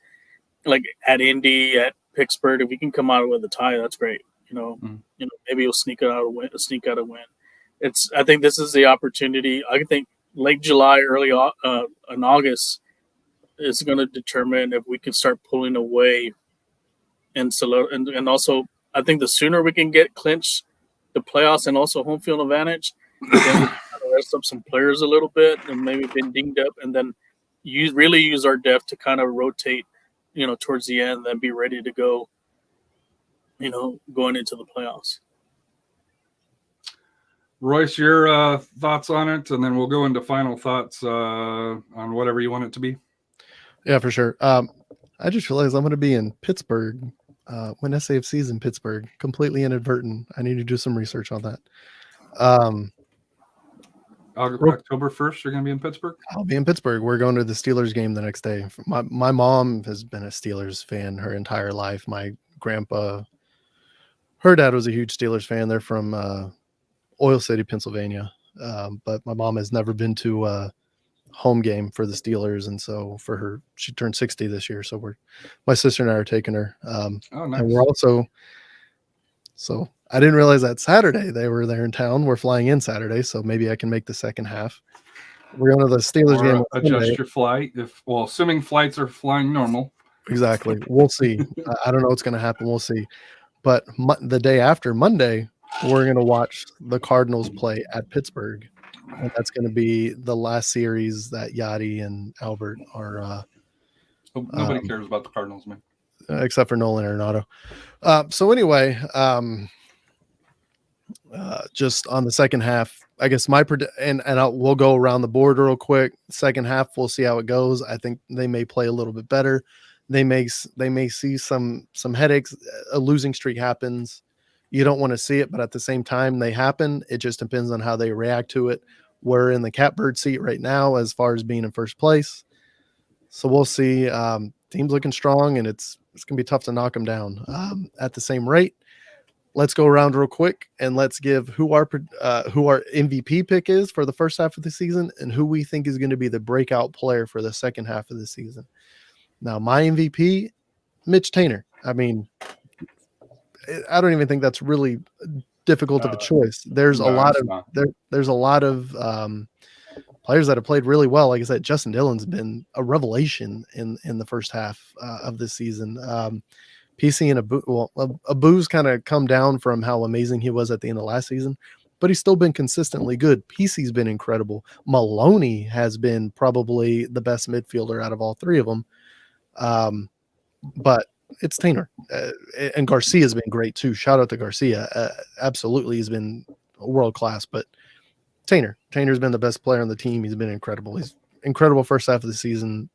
Speaker 4: like at Indy, at Pittsburgh, if we can come out with a tie, that's great. Maybe you'll sneak out a win. I think this is the opportunity. I think late July, early in August is going to determine if we can start pulling away. And also, I think the sooner we can get clinched the playoffs and also home field advantage, then we can kind of rest up some players a little bit and maybe been dinged up, and then use our depth to kind of rotate, towards the end, and be ready to go, going into the playoffs.
Speaker 2: Royce, your thoughts on it, and then we'll go into final thoughts on whatever you want it to be.
Speaker 3: Yeah, for sure. I just realized I'm going to be in Pittsburgh when SAFC is in Pittsburgh. Completely inadvertent. I need to do some research on that.
Speaker 2: October 1st, you're going to be in Pittsburgh?
Speaker 3: I'll be in Pittsburgh. We're going to the Steelers game the next day. My mom has been a Steelers fan her entire life. My grandpa, her dad was a huge Steelers fan. They're from Oil City, Pennsylvania. But my mom has never been to a home game for the Steelers. And so for her, she turned 60 this year. So my sister and I are taking her.
Speaker 2: Nice.
Speaker 3: And we're also, so I didn't realize that Saturday they were there in town. We're flying in Saturday, so maybe I can make the second half. We're going to the Steelers game.
Speaker 2: Adjust your flight, assuming flights are flying normal.
Speaker 3: Exactly. We'll see. I don't know what's going to happen. We'll see. But the day after, Monday, we're going to watch the Cardinals play at Pittsburgh. And that's going to be the last series that Yachty and Albert are.
Speaker 2: Nobody cares about the Cardinals, man.
Speaker 3: Except for Nolan Arenado. So anyway, just on the second half, I guess we'll go around the board real quick. Second half, we'll see how it goes. I think they may play a little bit better. They may see some headaches. A losing streak happens. You don't want to see it, but at the same time, they happen. It just depends on how they react to it. We're in the catbird seat right now as far as being in first place. So we'll see. Team's looking strong, and it's going to be tough to knock them down. At the same rate, let's go around real quick and let's give who our MVP pick is for the first half of the season and who we think is going to be the breakout player for the second half of the season. Now, my MVP, Mitch Tainer. I mean, I don't even think that's really difficult of a choice. There's a lot of players that have played really well. Like I said, Justin Dillon's been a revelation in the first half of this season. PC and Abu's kind of come down from how amazing he was at the end of last season, but he's still been consistently good. PC's been incredible. Maloney has been probably the best midfielder out of all three of them. But it's Tainer. And Garcia's been great too. Shout out to Garcia. Absolutely, he's been world-class, but Tainer's been the best player on the team. He's been incredible. He's incredible first half of the season.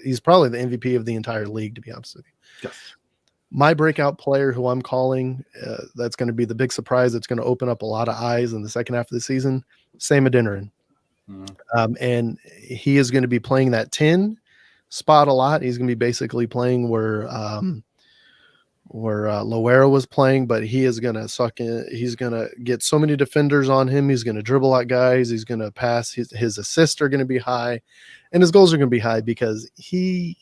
Speaker 3: He's probably the MVP of the entire league, to be honest with you.
Speaker 2: Yes.
Speaker 3: My breakout player who I'm calling, that's going to be the big surprise that's going to open up a lot of eyes in the second half of the season, Sam Adeniran. And he is going to be playing that 10 spot a lot. He's going to be basically playing where Loera was playing, but he is going to suck in. He's going to get so many defenders on him. He's going to dribble out guys. He's going to pass. His assists are going to be high, and his goals are going to be high because he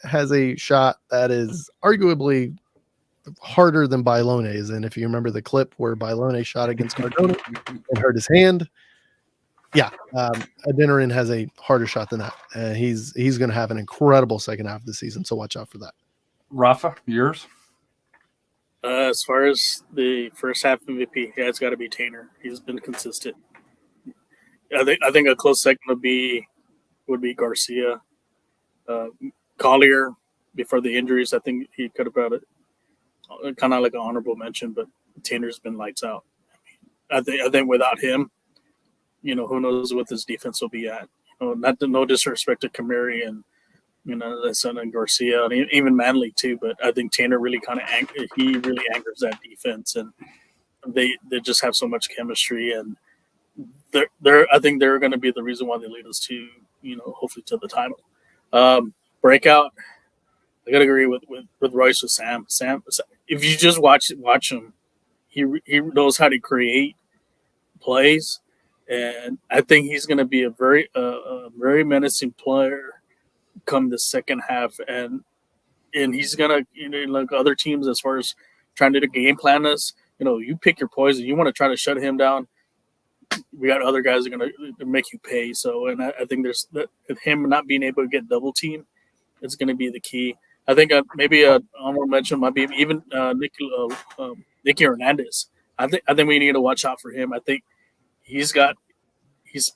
Speaker 3: has a shot that is arguably harder than Bailone's. And if you remember the clip where Bailone shot against Cardona and hurt his hand, Adeniran has a harder shot than that. And he's going to have an incredible second half of the season, so watch out for that.
Speaker 2: Rafa, yours?
Speaker 4: As far as the first half MVP, it's got to be Tainer. He's been consistent. I think a close second would be Garcia. Collier, before the injuries, I think he could have brought it kind of like an honorable mention, but Tainer's been lights out. I think without him, who knows what this defense will be at. No disrespect to Kamari and and Garcia and even Manley too, but I think Tainer really anchors that defense, and they just have so much chemistry, and I think they're going to be the reason why they lead us to hopefully to the title. Breakout, I gotta agree with Royce with Sam. Sam, if you just watch him, he knows how to create plays, and I think he's going to be a very menacing player come the second half, and he's gonna like other teams as far as trying to game plan us. You pick your poison. You want to try to shut him down. We got other guys that are going to make you pay. So, and I think there's him not being able to get double team. It's going to be the key. I think maybe an honorable mention might be even Nicky Hernandez. I think we need to watch out for him. I think he's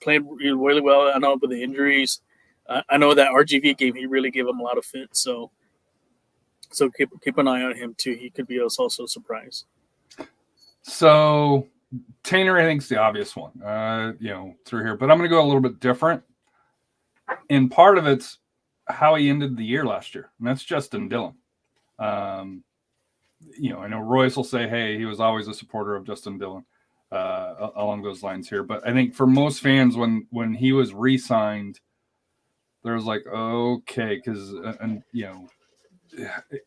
Speaker 4: playing really well. I know with the injuries, I know that RGV game he really gave him a lot of fit. So keep an eye on him too. He could be also a surprise.
Speaker 2: So Tainer, I think, is the obvious one. Through here, but I'm going to go a little bit different. And part of it's how he ended the year last year, and that's Justin Dillon. I know Royce will say, hey, he was always a supporter of Justin Dillon along those lines here. But I think for most fans, when he was re-signed, there was like, okay, because, and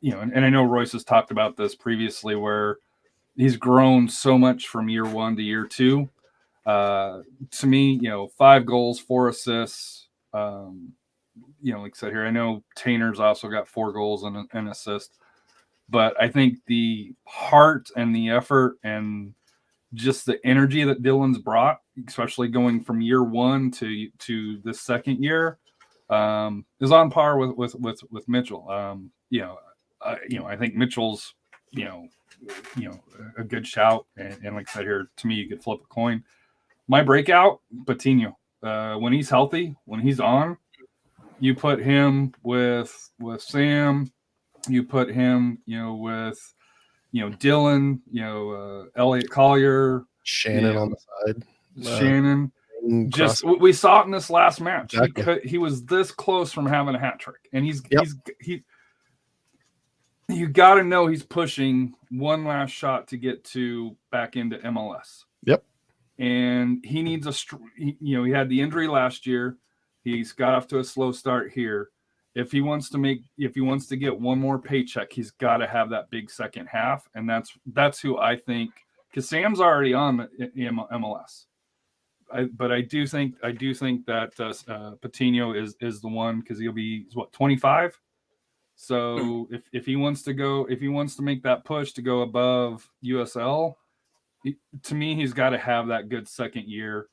Speaker 2: I know Royce has talked about this previously where he's grown so much from year one to year two. To me, 5 goals, 4 assists, like I said here, I know Tainer's also got 4 goals and an assist, but I think the heart and the effort and just the energy that Dillon's brought, especially going from year one to the second year, is on par with Mitchell. I think Mitchell's, a good shout, and like I said here, to me, you could flip a coin. My breakout, Patino. When he's healthy, when he's on, you put him with Sam, you put him, with, Dillon, Elliot Collier,
Speaker 3: Shannon on the side.
Speaker 2: Shannon. We saw it in this last match.
Speaker 3: Exactly.
Speaker 2: He was this close from having a hat trick, and you got to know he's pushing one last shot to get back into MLS.
Speaker 3: Yep.
Speaker 2: And he needs he had the injury last year. He's got off to a slow start here, if he wants to get one more paycheck, he's got to have that big second half, and that's who I think, because Sam's already on the MLS. But I do think that Patino is the one, because he's 25. So if he wants to make that push to go above USL, to me he's got to have that good second year.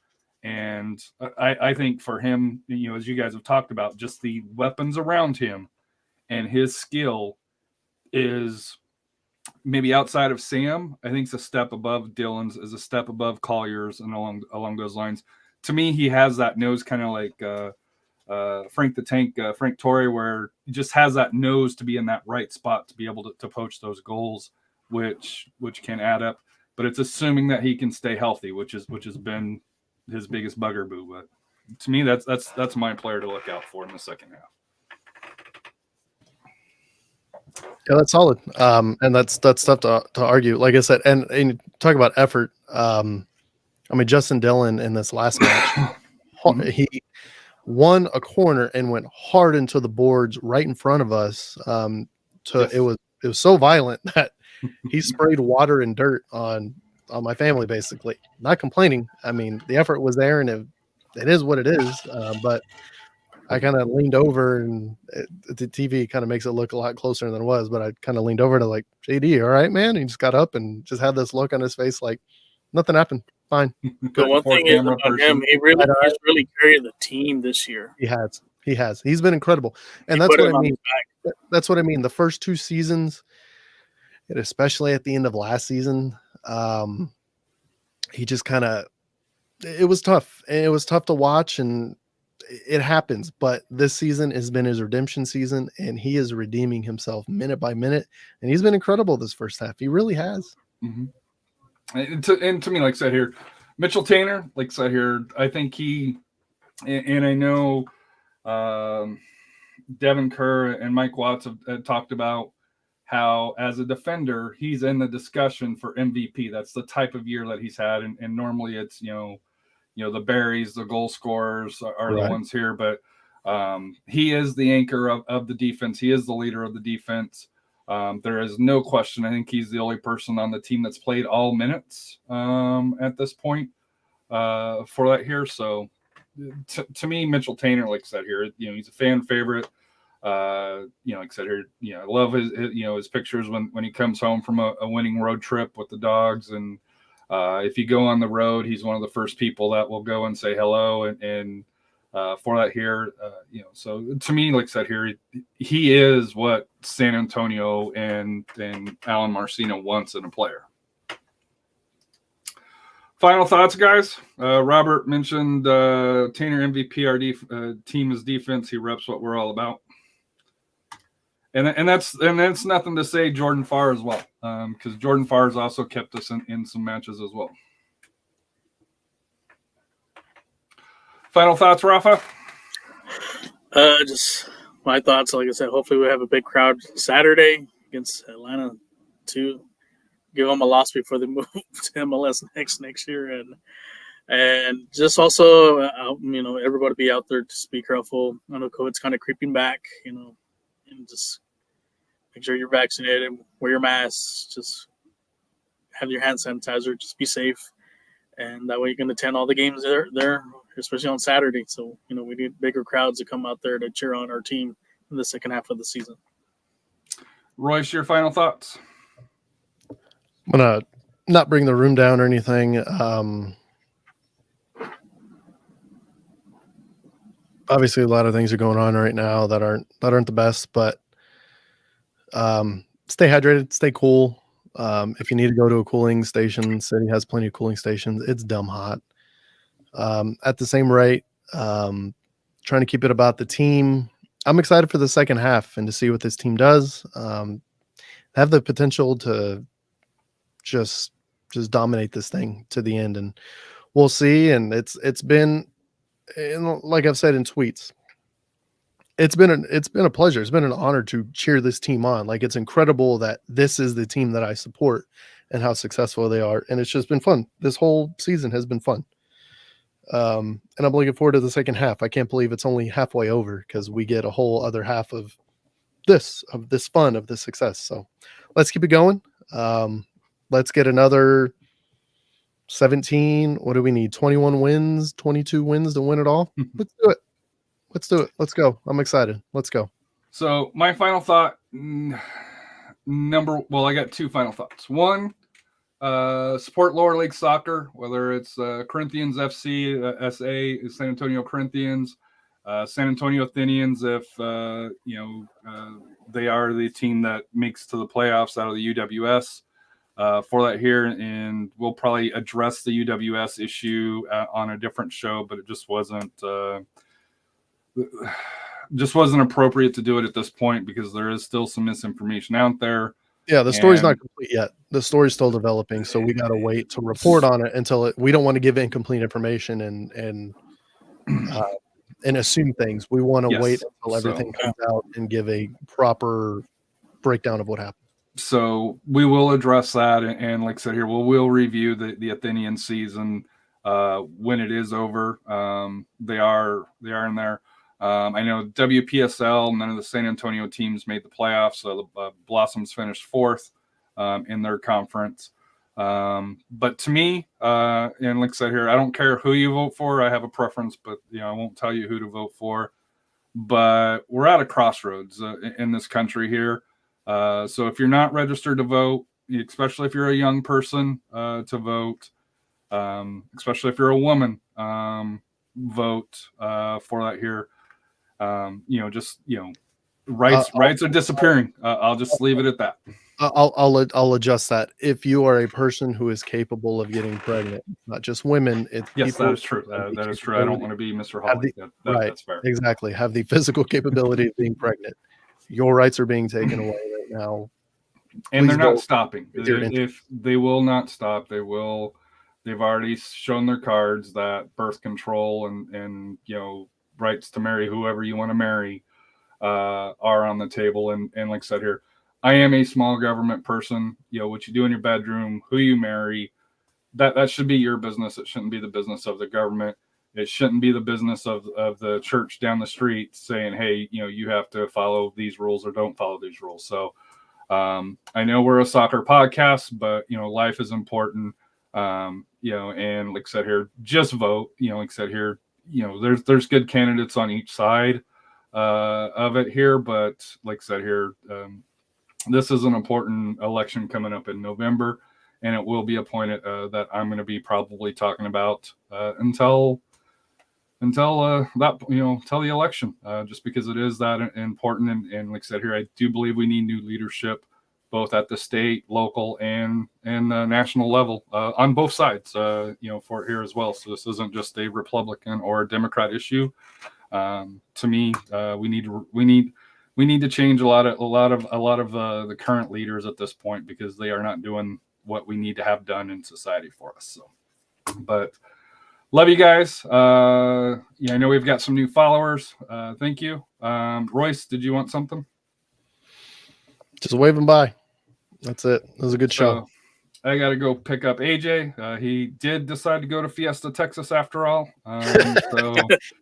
Speaker 2: And I think for him, as you guys have talked about, just the weapons around him and his skill is maybe outside of Sam, I think it's a step above Dylan's, is a step above Collier's, and along those lines. To me, he has that nose, kind of like Frank the Tank, Frank Torre, where he just has that nose to be in that right spot to be able to poach those goals, which can add up. But it's assuming that he can stay healthy, which has been his biggest bugaboo. But to me, that's my player to look out for in the second half.
Speaker 3: Yeah, that's solid. And that's tough to argue. Like I said, and talk about effort. I mean, Justin Dillon in this last match, he won a corner and went hard into the boards right in front of us. Yes. It was so violent that he sprayed water and dirt on my family, basically. Not complaining. I mean, the effort was there, and it is what it is. But I kind of leaned over, and the TV kind of makes it look a lot closer than it was. But I kind of leaned over to like, JD, all right, man? And he just got up and just had this look on his face like nothing happened. Fine.
Speaker 4: The one thing is about him, he's really carried the team this year.
Speaker 3: He has. He's been incredible. And that's what I mean. That's what I mean. The first two seasons, and especially at the end of last season, he just kind of, it was tough. It was tough to watch, and it happens. But this season has been his redemption season, and he is redeeming himself minute by minute. And he's been incredible this first half. He really has.
Speaker 2: Mm-hmm. And to me, like I said here, Mitchell Tanner, like I said here, I think he, and I know Devin Kerr and Mike Watts have talked about how as a defender, he's in the discussion for MVP. That's the type of year that he's had. And normally it's, the Berries, the goal scorers are right. The ones here, but he is the anchor of the defense. He is the leader of the defense. There is no question. I think he's the only person on the team that's played all minutes at this point for that here. So to me, Mitchell Tanner, like I said here, he's a fan favorite. Like I said here, I love his pictures when he comes home from a winning road trip with the dogs. And if you go on the road, he's one of the first people that will go and say hello and for that here, so to me, like I said here, he is what San Antonio and Alan Marcino wants in a player. Final thoughts, guys. Robert mentioned Tanner MVP. Our team is defense. He reps what we're all about, and that's nothing to say Jordan Farr as well, because Jordan Farr has also kept us in some matches as well. Final thoughts, Rafa?
Speaker 4: Just my thoughts. Like I said, hopefully we have a big crowd Saturday against Atlanta to give them a loss before they move to MLS next year, and just also everybody be out there, just be careful. I know COVID's kind of creeping back, and just make sure you're vaccinated, wear your masks, just have your hand sanitizer, just be safe, and that way you can attend all the games there. Especially on Saturday. So, we need bigger crowds to come out there to cheer on our team in the second half of the season.
Speaker 2: Royce, your final thoughts?
Speaker 3: I'm going to not bring the room down or anything. Obviously, a lot of things are going on right now that aren't the best, but stay hydrated, stay cool. If you need to go to a cooling station, City has plenty of cooling stations. It's dumb hot. At the same rate, trying to keep it about the team. I'm excited for the second half and to see what this team does. Have the potential to just dominate this thing to the end, and we'll see. And it's been, like I've said in tweets, it's been a pleasure. It's been an honor to cheer this team on. Like, it's incredible that this is the team that I support and how successful they are, and it's just been fun. This whole season has been fun. And I'm looking forward to the second half. I can't believe it's only halfway over because we get a whole other half of this fun, of this success. So let's keep it going. Let's get another 17. What do we need? 21 wins, 22 wins to win it all. Let's do it. Let's go. I'm excited. Let's go.
Speaker 2: So my final thought, I got two final thoughts. One, support lower league soccer, whether it's Corinthians FC, SA, San Antonio Corinthians, San Antonio Athenians, if they are the team that makes to the playoffs out of the UWS. For that here, and we'll probably address the UWS issue on a different show, but it just wasn't appropriate to do it at this point because there is still some misinformation out there.
Speaker 3: Yeah, the story's not complete yet. The story's still developing, so we got to wait to report on it until we don't want to give incomplete information and assume things. We want to wait until everything comes out and give a proper breakdown of what happened.
Speaker 2: So we will address that, and like I said here, we'll review the Athenian season when it is over. They are in there. I know WPSL, none of the San Antonio teams made the playoffs, so the Blossoms finished fourth in their conference. But to me, and like I said here, I don't care who you vote for. I have a preference, but I won't tell you who to vote for. But we're at a crossroads in this country here. So if you're not registered to vote, especially if you're a young person to vote, especially if you're a woman, vote for that here. Rights are disappearing. I'll just leave it at that.
Speaker 3: I'll adjust that. If you are a person who is capable of getting pregnant, not just women, it's
Speaker 2: yes, that is true. That is true. I don't want to be Mr. Holly.
Speaker 3: Right,
Speaker 2: that's fair.
Speaker 3: Exactly. Have the physical capability of being pregnant. Your rights are being taken away right now,
Speaker 2: and they're not stopping. If they will not stop, they will. They've already shown their cards that birth control and rights to marry whoever you want to marry are on the table. And like I said here, I am a small government person. What you do in your bedroom, who you marry, that should be your business. It shouldn't be the business of the government. It shouldn't be the business of the church down the street saying, hey, you have to follow these rules or don't follow these rules. So I know we're a soccer podcast, but life is important. And like I said here, just vote. Like I said here, there's good candidates on each side of it here, but like I said here, this is an important election coming up in November, and it will be a point that I'm going to be probably talking about until the election, just because it is that important. And like I said here, I do believe we need new leadership, both at the state, local, and national level on both sides, for it here as well. So this isn't just a Republican or a Democrat issue. To me, we need to change a lot of the current leaders at this point because they are not doing what we need to have done in society for us. So, but love you guys. I know we've got some new followers. Thank you. Royce, did you want something?
Speaker 3: Just waving by. That's it. It was a good show.
Speaker 2: I got to go pick up AJ. He did decide to go to Fiesta, Texas after all. So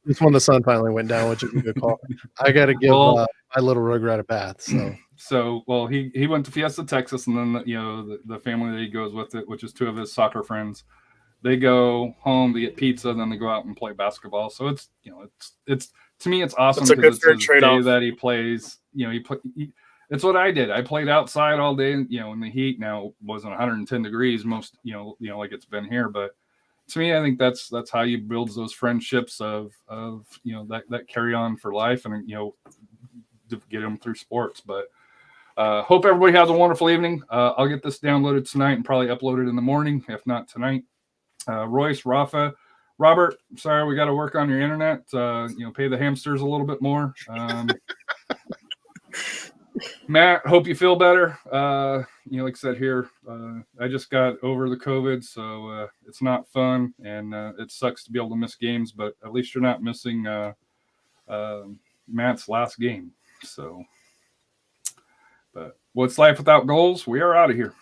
Speaker 3: this one, the sun finally went down, which is a good call. I got to give my little Rugrat a bath.
Speaker 2: So he went to Fiesta, Texas, and then the family that he goes with it, which is two of his soccer friends, they go home to get pizza, then they go out and play basketball. So it's to me it's awesome because it's his day that he plays. It's what I did. I played outside all day, in the heat. Now it wasn't 110 degrees most, like it's been here. But to me, I think that's how you build those friendships of that carry on for life and, to get them through sports. But hope everybody has a wonderful evening. I'll get this downloaded tonight and probably upload it in the morning, if not tonight. Royce, Rafa, Robert, sorry, we got to work on your internet. Pay the hamsters a little bit more. Matt, hope you feel better. Like I said here, I just got over the COVID, so it's not fun, and it sucks to be able to miss games, but at least you're not missing Matt's last game. So, but what's life without goals? We are out of here.